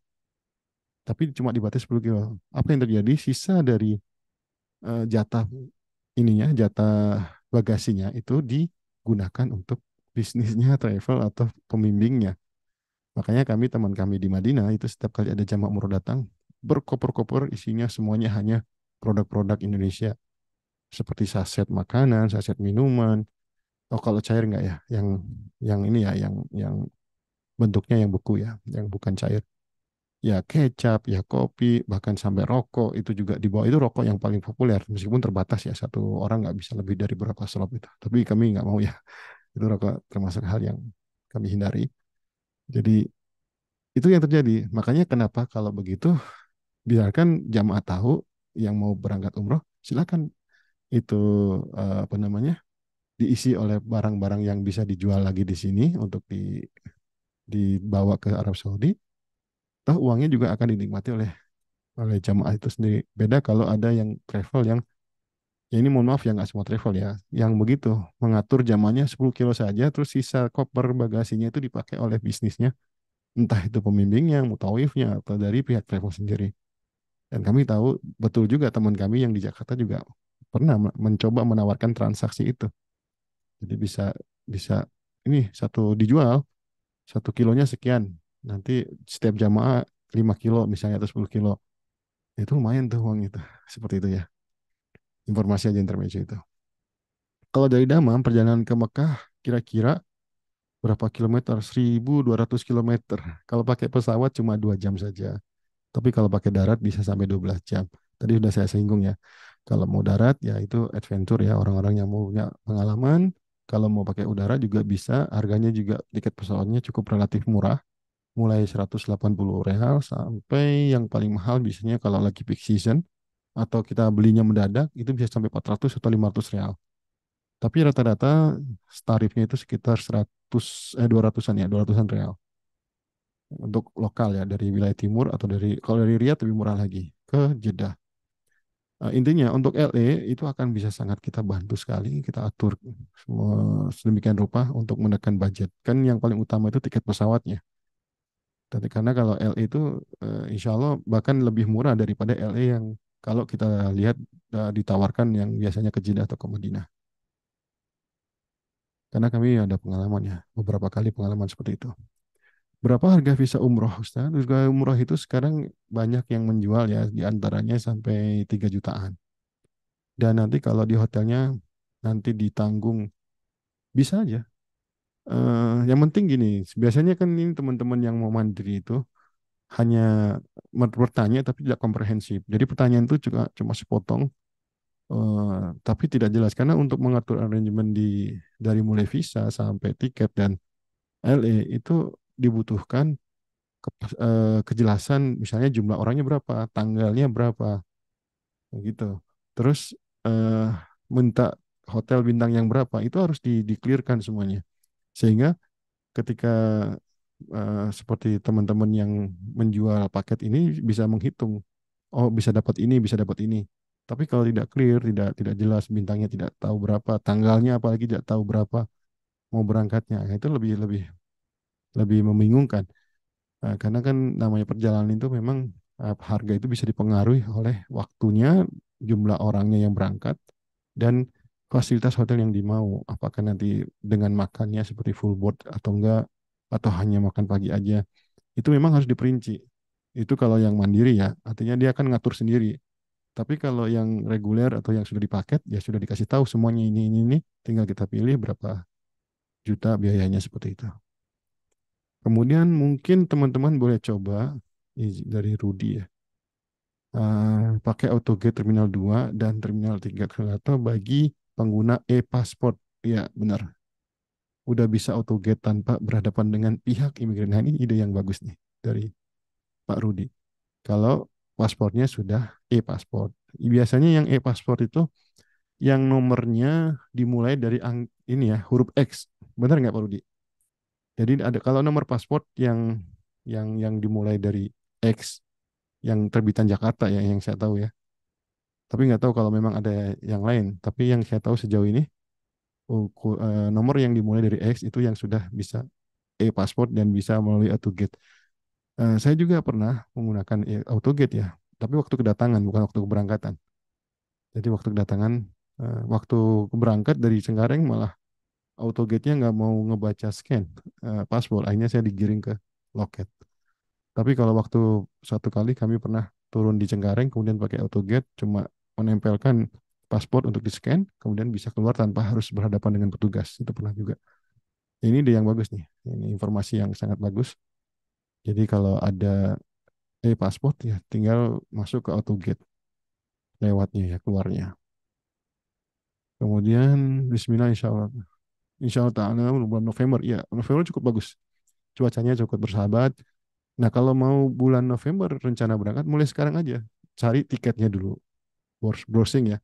tapi cuma dibatasi 10 kilo. Apa yang terjadi? Sisa dari jatah ininya, jatah bagasinya itu digunakan untuk bisnisnya travel atau pembimbingnya. Makanya kami, teman kami di Madinah itu setiap kali ada jamaah umroh datang, berkoper-koper isinya semuanya hanya produk-produk Indonesia seperti saset makanan, saset minuman. Oh kalau cair enggak ya? Yang ini ya, yang bentuknya yang beku ya, yang bukan cair. Ya kecap, ya kopi, bahkan sampai rokok itu juga di bawah itu rokok yang paling populer meskipun terbatas ya satu orang nggak bisa lebih dari berapa slop itu. Tapi kami nggak mau ya itu rokok termasuk hal yang kami hindari. Jadi itu yang terjadi. Makanya kenapa kalau begitu biarkan jamaah tahu yang mau berangkat umroh silakan itu apa namanya diisi oleh barang-barang yang bisa dijual lagi di sini untuk dibawa ke Arab Saudi. Toh uangnya juga akan dinikmati oleh jamaah itu sendiri. Beda kalau ada yang travel yang ya ini mohon maaf ya nggak semua travel ya yang begitu mengatur jamaahnya 10 kilo saja terus sisa koper bagasinya itu dipakai oleh bisnisnya entah itu pembimbingnya, mutawifnya atau dari pihak travel sendiri. Dan kami tahu betul juga teman kami yang di Jakarta juga pernah mencoba menawarkan transaksi itu. Jadi bisa bisa ini satu dijual 1 kilonya sekian. Nanti setiap jamaah 5 kilo misalnya atau 10 kilo. Itu lumayan tuh uang itu. Seperti itu ya. Informasi aja intermezzo itu. Kalau dari Damam perjalanan ke Mekah kira-kira berapa kilometer? 1.200 kilometer. Kalau pakai pesawat cuma 2 jam saja. Tapi kalau pakai darat bisa sampai 12 jam. Tadi sudah saya singgung ya. Kalau mau darat ya itu adventure ya orang-orang yang mau punya pengalaman. Kalau mau pakai udara juga bisa. Harganya juga tiket pesawatnya cukup relatif murah. Mulai 180 real sampai yang paling mahal biasanya kalau lagi peak season atau kita belinya mendadak itu bisa sampai 400 atau 500 real. Tapi rata-rata tarifnya itu sekitar 200-an ya, 200-an real untuk lokal ya dari wilayah timur atau dari kalau dari Riyadh lebih murah lagi ke Jeddah. Intinya untuk LA itu akan bisa sangat kita bantu sekali, kita atur sedemikian rupa untuk menekan budget. Kan yang paling utama itu tiket pesawatnya. Tapi karena kalau LA itu insya Allah bahkan lebih murah daripada LA yang kalau kita lihat ditawarkan yang biasanya ke Jeddah atau ke Madinah. Karena kami ada pengalaman ya, beberapa kali pengalaman seperti itu. Berapa harga visa umroh, Ustaz? Harga umroh itu sekarang banyak yang menjual ya, di antaranya sampai 3 jutaan. Dan nanti kalau di hotelnya nanti ditanggung, bisa aja. Yang penting gini, biasanya kan ini teman-teman yang mau mandiri itu hanya bertanya tapi tidak komprehensif. Jadi pertanyaan itu juga cuma sepotong, tapi tidak jelas. Karena untuk mengatur arrangement dari mulai visa sampai tiket dan LA itu dibutuhkan kejelasan misalnya jumlah orangnya berapa, tanggalnya berapa, gitu. Terus eh, minta hotel bintang yang berapa, itu harus di-clearkan semuanya. Sehingga ketika seperti teman-teman yang menjual paket ini bisa menghitung, oh bisa dapat ini, bisa dapat ini. Tapi kalau tidak clear, tidak jelas bintangnya tidak tahu berapa, tanggalnya apalagi tidak tahu berapa mau berangkatnya, ya itu lebih lebih lebih membingungkan. Karena kan namanya perjalanan itu memang harga itu bisa dipengaruhi oleh waktunya, jumlah orangnya yang berangkat, dan fasilitas hotel yang dimau. Apakah nanti dengan makannya seperti full board atau enggak, atau hanya makan pagi aja. Itu memang harus diperinci. Itu kalau yang mandiri ya, artinya dia akan ngatur sendiri. Tapi kalau yang reguler atau yang sudah dipaket, ya sudah dikasih tahu semuanya ini, tinggal kita pilih berapa juta biayanya seperti itu. Kemudian mungkin teman-teman boleh coba dari Rudy ya. Pakai AutoGate Terminal 2 dan Terminal 3 Krelato bagi pengguna e-pasport. Ya, benar. Udah bisa AutoGate tanpa berhadapan dengan pihak imigran. Nah, ini ide yang bagus nih dari Pak Rudy. Kalau paspornya sudah e-pasport. Biasanya yang e-pasport itu yang nomornya dimulai dari ini ya, huruf X. Benar nggak Pak Rudy? Jadi ada kalau nomor pasport yang dimulai dari X yang terbitan Jakarta ya yang saya tahu ya. Tapi nggak tahu kalau memang ada yang lain. Tapi yang saya tahu sejauh ini nomor yang dimulai dari X itu yang sudah bisa e-pasport dan bisa melalui AutoGate. Saya juga pernah menggunakan AutoGate ya, tapi waktu kedatangan bukan waktu keberangkatan. Jadi waktu kedatangan, waktu berangkat dari Cengkareng malah AutoGate-nya nggak mau ngebaca scan paspor. Akhirnya saya digiring ke loket. Tapi kalau waktu satu kali kami pernah turun di Cengkareng, kemudian pakai AutoGate, cuma menempelkan paspor untuk di-scan, kemudian bisa keluar tanpa harus berhadapan dengan petugas. Itu pernah juga. Ini ide yang bagus nih. Ini informasi yang sangat bagus. Jadi kalau ada paspor ya tinggal masuk ke AutoGate lewatnya ya keluarnya. Kemudian Bismillah insya Allah ta'ala bulan November. Ya November cukup bagus. Cuacanya cukup bersahabat. Nah kalau mau bulan November rencana berangkat mulai sekarang aja. Cari tiketnya dulu. Browsing ya.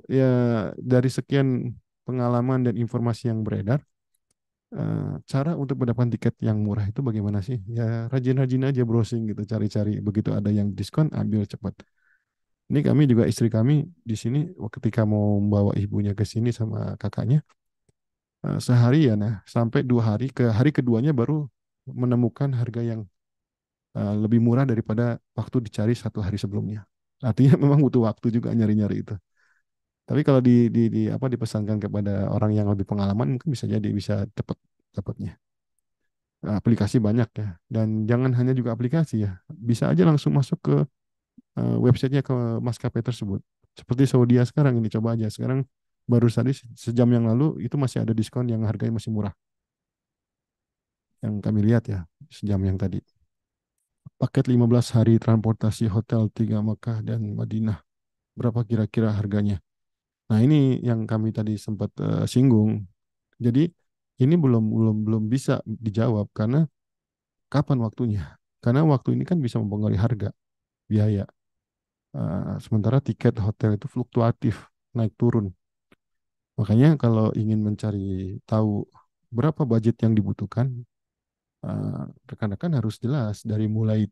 Ya dari sekian pengalaman dan informasi yang beredar, cara untuk mendapatkan tiket yang murah itu bagaimana sih? Ya rajin-rajin aja browsing gitu, cari-cari. Begitu ada yang diskon, ambil cepat. Ini kami juga istri kami di sini ketika mau membawa ibunya ke sini sama kakaknya, sehari ya nah sampai 2 hari, ke hari keduanya baru menemukan harga yang lebih murah daripada waktu dicari 1 hari sebelumnya. Artinya memang butuh waktu juga nyari-nyari itu. Tapi kalau di apa dipesankan kepada orang yang lebih pengalaman mungkin bisa jadi bisa cepat dapatnya. Aplikasi banyak ya, dan jangan hanya juga aplikasi ya, bisa aja langsung masuk ke websitenya ke maskapai tersebut. Seperti Saudi sekarang ini, coba aja sekarang baru tadi sejam yang lalu itu masih ada diskon yang harganya masih murah. Yang kami lihat ya sejam yang tadi. Paket 15 hari transportasi hotel 3 Mekah dan Madinah. Berapa kira-kira harganya? Nah, ini yang kami tadi sempat singgung. Jadi ini belum bisa dijawab karena kapan waktunya? Karena waktu ini kan bisa mempengaruhi harga, biaya. Sementara tiket hotel itu fluktuatif, naik turun. Makanya kalau ingin mencari tahu berapa budget yang dibutuhkan, rekan-rekan harus jelas dari mulai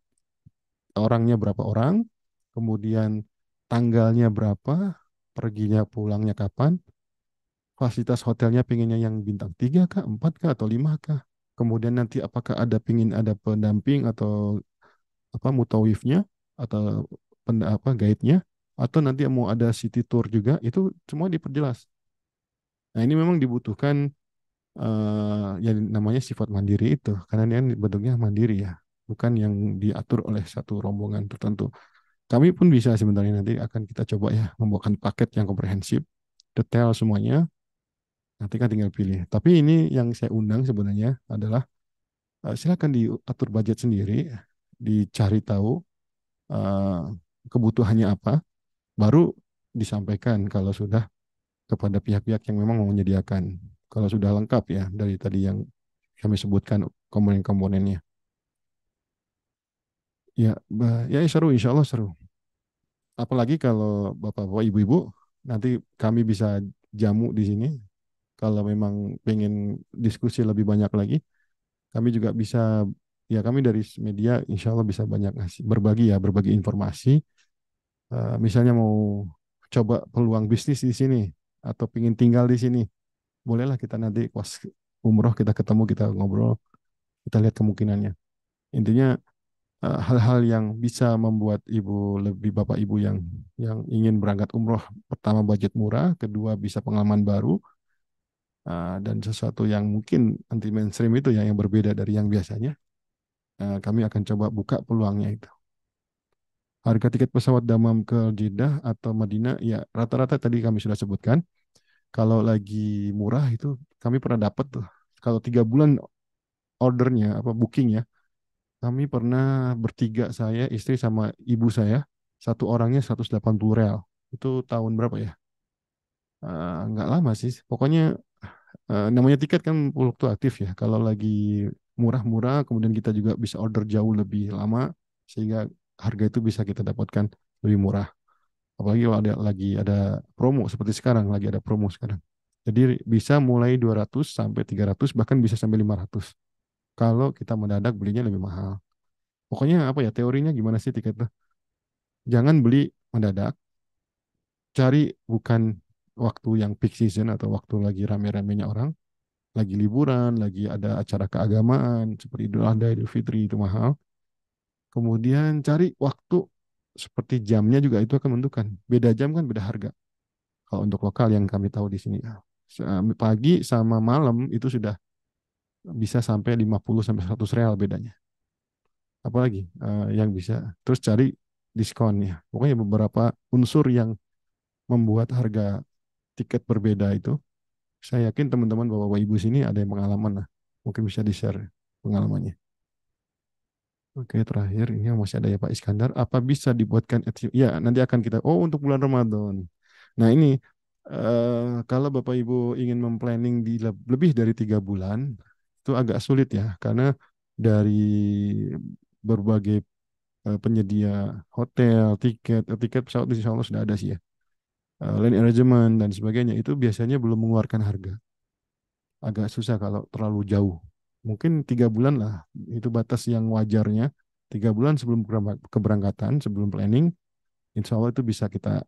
orangnya berapa orang, kemudian tanggalnya berapa, perginya pulangnya kapan, fasilitas hotelnya pinginnya yang bintang 3 kah, 4 kah, atau 5 kah. Kemudian nanti apakah pingin ada pendamping atau apa mutawifnya atau guide-nya, atau nanti mau ada city tour juga, itu semua diperjelas. Nah, ini memang dibutuhkan yang namanya sifat mandiri itu, karena dia bentuknya mandiri ya, bukan yang diatur oleh satu rombongan tertentu. Kami pun bisa sebenarnya nanti akan kita coba ya membuatkan paket yang komprehensif, detail semuanya. Nanti kan tinggal pilih. Tapi ini yang saya undang sebenarnya adalah silakan diatur budget sendiri, dicari tahu eh, kebutuhannya apa, baru disampaikan kalau sudah kepada pihak-pihak yang memang mau menyediakan. Kalau sudah lengkap ya dari tadi yang kami sebutkan komponen-komponennya. Ya, ya seru, insya Allah seru. Apalagi kalau bapak-bapak, ibu-ibu, nanti kami bisa jamu di sini. Kalau memang pengen diskusi lebih banyak lagi, kami juga bisa, ya kami dari media insya Allah bisa banyak ngasih, berbagi ya, berbagi informasi. Misalnya mau coba peluang bisnis di sini, atau pengen tinggal di sini, bolehlah kita nanti pas umroh kita ketemu, kita ngobrol, kita lihat kemungkinannya. Intinya hal-hal yang bisa membuat ibu lebih bapak ibu yang ingin berangkat umroh, pertama budget murah, kedua bisa pengalaman baru, dan sesuatu yang mungkin anti mainstream itu ya, yang berbeda dari yang biasanya, kami akan coba buka peluangnya itu. Harga tiket pesawat Damam ke Jeddah atau Madinah ya rata-rata tadi kami sudah sebutkan. Kalau lagi murah itu kami pernah dapat tuh. Kalau 3 bulan ordernya apa bookingnya, kami pernah bertiga, saya, istri sama ibu saya, satu orangnya 180 real. Itu tahun berapa ya? Nggak lama sih. Pokoknya namanya tiket kan fluktuatif ya. Kalau lagi murah-murah, kemudian kita juga bisa order jauh lebih lama, sehingga harga itu bisa kita dapatkan lebih murah. Apalagi kalau lagi ada promo seperti sekarang, lagi ada promo sekarang. Jadi bisa mulai 200 sampai 300, bahkan bisa sampai 500. Kalau kita mendadak belinya lebih mahal. Pokoknya apa ya, teorinya gimana sih tiket tuh? Jangan beli mendadak, cari bukan waktu yang peak season atau waktu lagi rame-ramenya orang, lagi liburan, lagi ada acara keagamaan seperti Idul Adha, Idul Fitri, itu mahal. Kemudian cari waktu seperti jamnya juga itu akan menentukan. Beda jam kan beda harga. Kalau untuk lokal yang kami tahu di sini ya. Pagi sama malam itu sudah bisa sampai 50 sampai 100 real bedanya. Apalagi yang bisa. Terus cari diskon ya. Pokoknya beberapa unsur yang membuat harga tiket berbeda itu. Saya yakin teman-teman bapak-bapak ibu sini ada yang pengalaman lah. Mungkin bisa di-share pengalamannya. Oke, terakhir ini masih ada ya Pak Iskandar. Apa bisa dibuatkan ya nanti akan kita untuk bulan Ramadan. Nah, ini kalau Bapak Ibu ingin memplanning di lebih dari 3 bulan itu agak sulit ya karena dari berbagai penyedia hotel, tiket pesawat insya Allah sudah ada sih ya. Land arrangement dan sebagainya itu biasanya belum mengeluarkan harga. Agak susah kalau terlalu jauh. Mungkin 3 bulan lah, itu batas yang wajarnya. 3 bulan sebelum keberangkatan, sebelum planning, insya Allah itu bisa kita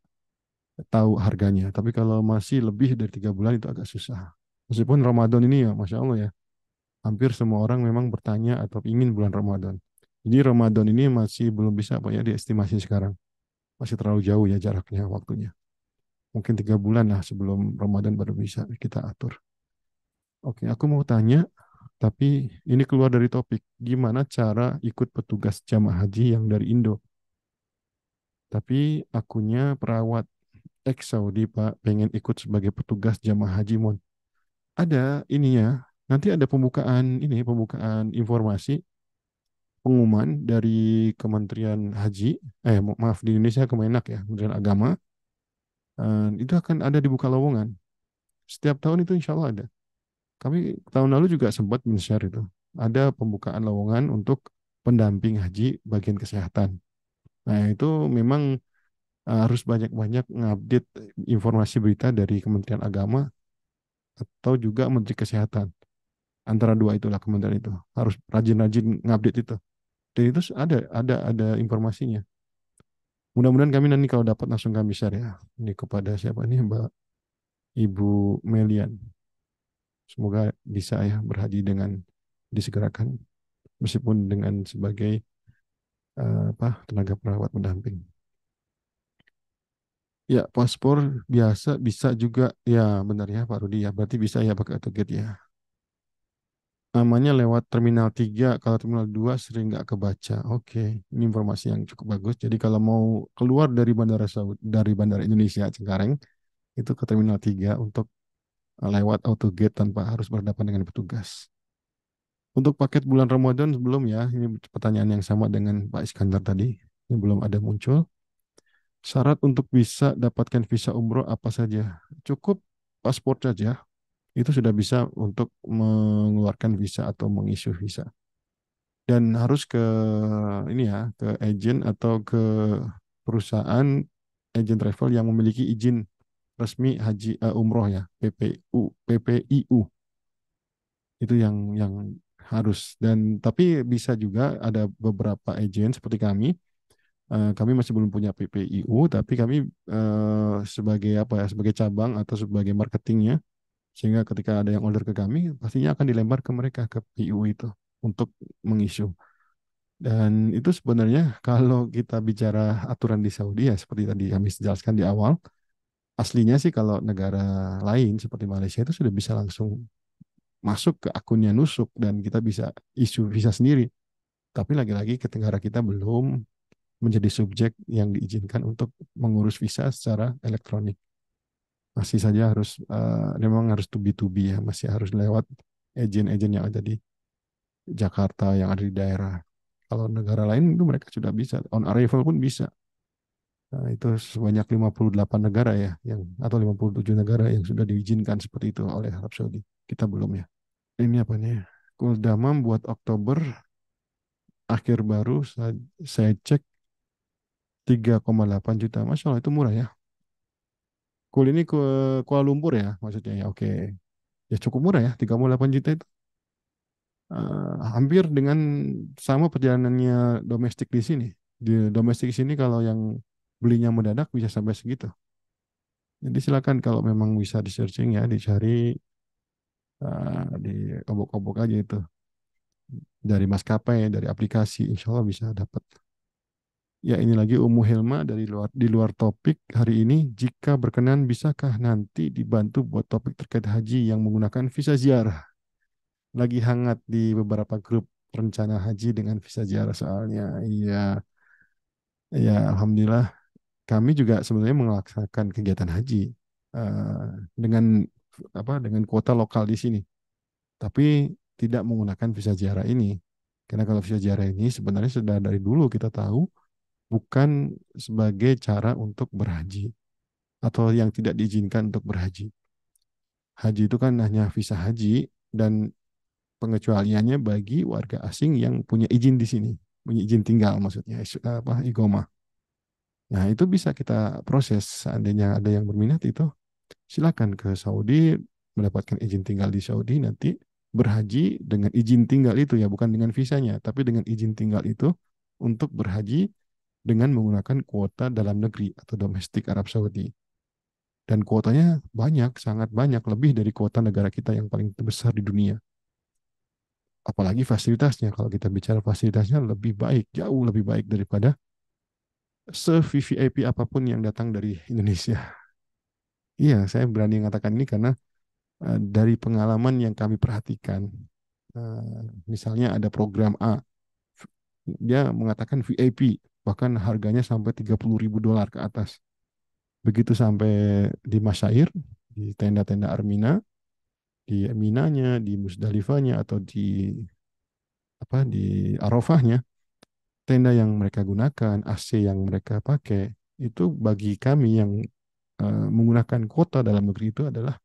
tahu harganya. Tapi kalau masih lebih dari 3 bulan itu agak susah. Meskipun Ramadan ini ya, Masya Allah ya, hampir semua orang memang bertanya atau ingin bulan Ramadan. Jadi Ramadan ini masih belum bisa apa ya diestimasi sekarang. Masih terlalu jauh ya jaraknya, waktunya. Mungkin 3 bulan lah sebelum Ramadan baru bisa kita atur. Oke, aku mau tanya, tapi ini keluar dari topik. Gimana cara ikut petugas jamaah haji yang dari Indo? Tapi akunya perawat ex Saudi, Pak, pengen ikut sebagai petugas jamaah haji, Mon. Ada ininya. Nanti ada pembukaan informasi pengumuman dari Kementerian Haji, maaf di Indonesia Kemenak ya, Kementerian Agama. Itu akan ada dibuka lowongan. Setiap tahun itu insya Allah ada. Kami tahun lalu juga sempat men-share itu. Ada pembukaan lowongan untuk pendamping haji bagian kesehatan. Nah, itu memang harus banyak-banyak ngupdate informasi berita dari Kementerian Agama atau juga Menteri Kesehatan. Antara dua itulah kementerian itu. Harus rajin-rajin ngupdate itu. Dan itu ada informasinya. Mudah-mudahan kami nanti kalau dapat langsung kami share ya. Ini kepada siapa nih Mbak Ibu Melian. Semoga bisa ya berhaji dengan disegerakan meskipun dengan sebagai tenaga perawat pendamping. Ya, paspor biasa bisa juga ya benar ya Pak Rudi ya. Berarti bisa ya pakai AutoGate ya. Namanya lewat Terminal 3, kalau Terminal 2 sering nggak kebaca. Oke, ini informasi yang cukup bagus. Jadi kalau mau keluar dari dari Bandara Indonesia Cengkareng itu ke Terminal 3 untuk lewat AutoGate tanpa harus berhadapan dengan petugas. Untuk paket bulan Ramadan belum ya. Ini pertanyaan yang sama dengan Pak Iskandar tadi. Ini belum ada muncul. Syarat untuk bisa dapatkan visa umroh apa saja? Cukup paspor saja. Itu sudah bisa untuk mengeluarkan visa atau mengisu visa. Dan harus ke ini ya, ke agent atau ke perusahaan agent travel yang memiliki izin resmi haji umroh ya, PPIU. Itu yang harus. Dan tapi bisa juga ada beberapa agent seperti kami. Kami masih belum punya PPIU, tapi kami sebagai apa ya, sebagai cabang atau sebagai marketingnya, sehingga ketika ada yang order ke kami, pastinya akan dilempar ke mereka ke PIU itu untuk mengisu. Dan itu sebenarnya kalau kita bicara aturan di Saudi ya seperti tadi kami jelaskan di awal, aslinya sih kalau negara lain seperti Malaysia itu sudah bisa langsung masuk ke akunnya nusuk dan kita bisa isu visa sendiri. Tapi lagi-lagi ke negara kita belum menjadi subjek yang diizinkan untuk mengurus visa secara elektronik. Masih saja harus memang harus to be ya, masih harus lewat agen-agen yang ada di Jakarta yang ada di daerah. Kalau negara lain itu mereka sudah bisa, on arrival pun bisa. Nah, itu sebanyak 58 negara ya, yang atau 57 negara yang sudah diizinkan seperti itu oleh Arab Saudi. Kita belum ya. Ini apa nih? Kuldamam buat Oktober akhir baru saya cek 3,8 juta. Masya Allah itu murah ya. Kul ini ke Kuala Lumpur ya maksudnya ya. Oke. Ya cukup murah ya, 3,8 juta itu. Hampir dengan sama perjalanannya domestik di sini. Di domestik di sini kalau yang belinya mendadak bisa sampai segitu. Jadi silakan kalau memang bisa di searching ya, dicari di obok-obok aja itu dari maskapai, dari aplikasi, insya Allah bisa dapat. Ya ini lagi Umu Helma dari di luar topik hari ini. Jika berkenan, bisakah nanti dibantu buat topik terkait haji yang menggunakan visa ziarah? Lagi hangat di beberapa grup rencana haji dengan visa ziarah soalnya. Iya, Ya, alhamdulillah kami juga sebenarnya melaksanakan kegiatan haji eh, dengan dengan kuota lokal di sini, tapi tidak menggunakan visa ziarah ini. Karena kalau visa ziarah ini sebenarnya sudah dari dulu kita tahu bukan sebagai cara untuk berhaji atau yang tidak diizinkan untuk berhaji. Haji itu kan hanya visa haji dan pengecualiannya bagi warga asing yang punya izin di sini, punya izin tinggal maksudnya, iqomah. Nah, itu bisa kita proses seandainya ada yang berminat itu silakan ke Saudi mendapatkan izin tinggal di Saudi nanti berhaji dengan izin tinggal itu ya bukan dengan visanya tapi dengan izin tinggal itu untuk berhaji dengan menggunakan kuota dalam negeri atau domestik Arab Saudi dan kuotanya banyak sangat banyak lebih dari kuota negara kita yang paling terbesar di dunia apalagi fasilitasnya kalau kita bicara fasilitasnya lebih baik jauh lebih baik daripada se-VVIP apapun yang datang dari Indonesia. Iya, saya berani mengatakan ini karena dari pengalaman yang kami perhatikan, misalnya ada program A, dia mengatakan VIP, bahkan harganya sampai 30 ribu dolar ke atas. Begitu sampai di Masyair, di tenda-tenda Armina, di Minanya, di Musdalifahnya, atau di Arafahnya, tenda yang mereka gunakan, AC yang mereka pakai, itu bagi kami yang menggunakan kuota dalam negeri itu adalah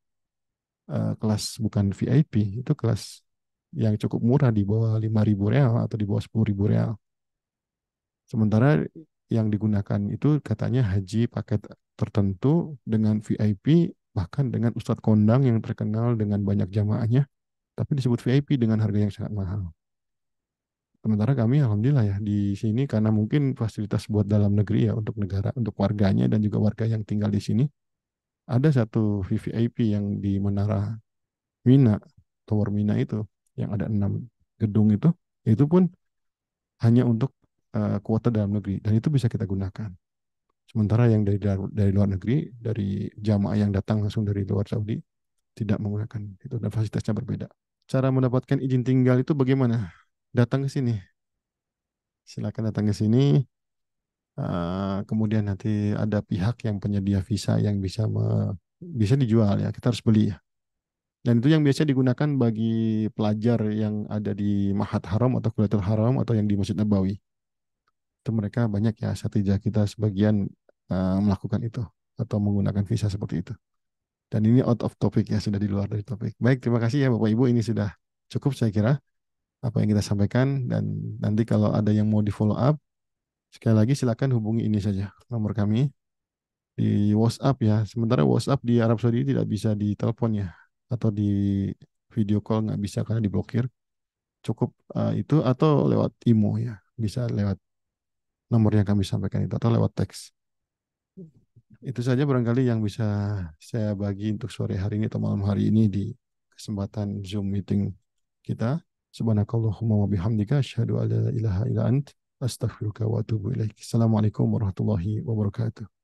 kelas bukan VIP, itu kelas yang cukup murah di bawah 5 ribu real atau di bawah 10 ribu real. Sementara yang digunakan itu katanya haji paket tertentu dengan VIP bahkan dengan Ustadz Kondang yang terkenal dengan banyak jamaahnya, tapi disebut VIP dengan harga yang sangat mahal. Sementara kami alhamdulillah ya di sini karena mungkin fasilitas buat dalam negeri ya untuk negara, untuk warganya dan juga warga yang tinggal di sini, ada satu VVIP yang di Menara Mina, Tower Mina itu yang ada 6 gedung itu pun hanya untuk kuota dalam negeri dan itu bisa kita gunakan. Sementara yang dari luar negeri, dari jamaah yang datang langsung dari luar Saudi tidak menggunakan itu dan fasilitasnya berbeda. Cara mendapatkan izin tinggal itu bagaimana? Datang ke sini. Silakan datang ke sini. Kemudian nanti ada pihak yang penyedia visa yang bisa dijual ya. Kita harus beli ya. Dan itu yang biasa digunakan bagi pelajar yang ada di Mahat Haram atau Kulitul Haram atau yang di Masjid Nabawi. Itu mereka banyak ya, Satijah kita sebagian melakukan itu atau menggunakan visa seperti itu. Dan ini out of topic ya, sudah di luar dari topik. Baik, terima kasih ya Bapak Ibu, ini sudah cukup saya kira apa yang kita sampaikan dan nanti kalau ada yang mau di follow up, sekali lagi silakan hubungi ini saja nomor kami di WhatsApp ya. Sementara WhatsApp di Arab Saudi tidak bisa ditelepon ya atau di video call nggak bisa karena diblokir. Cukup itu atau lewat IMO ya, bisa lewat nomor yang kami sampaikan itu atau lewat teks. Itu saja barangkali yang bisa saya bagi untuk sore hari ini atau malam hari ini di kesempatan Zoom meeting kita. Subhanakallahumma wa bihamdika asyhadu an la ilaha illa ant astaghfiruka wa atubu ilaik. Assalamualaikum warahmatullahi wabarakatuh.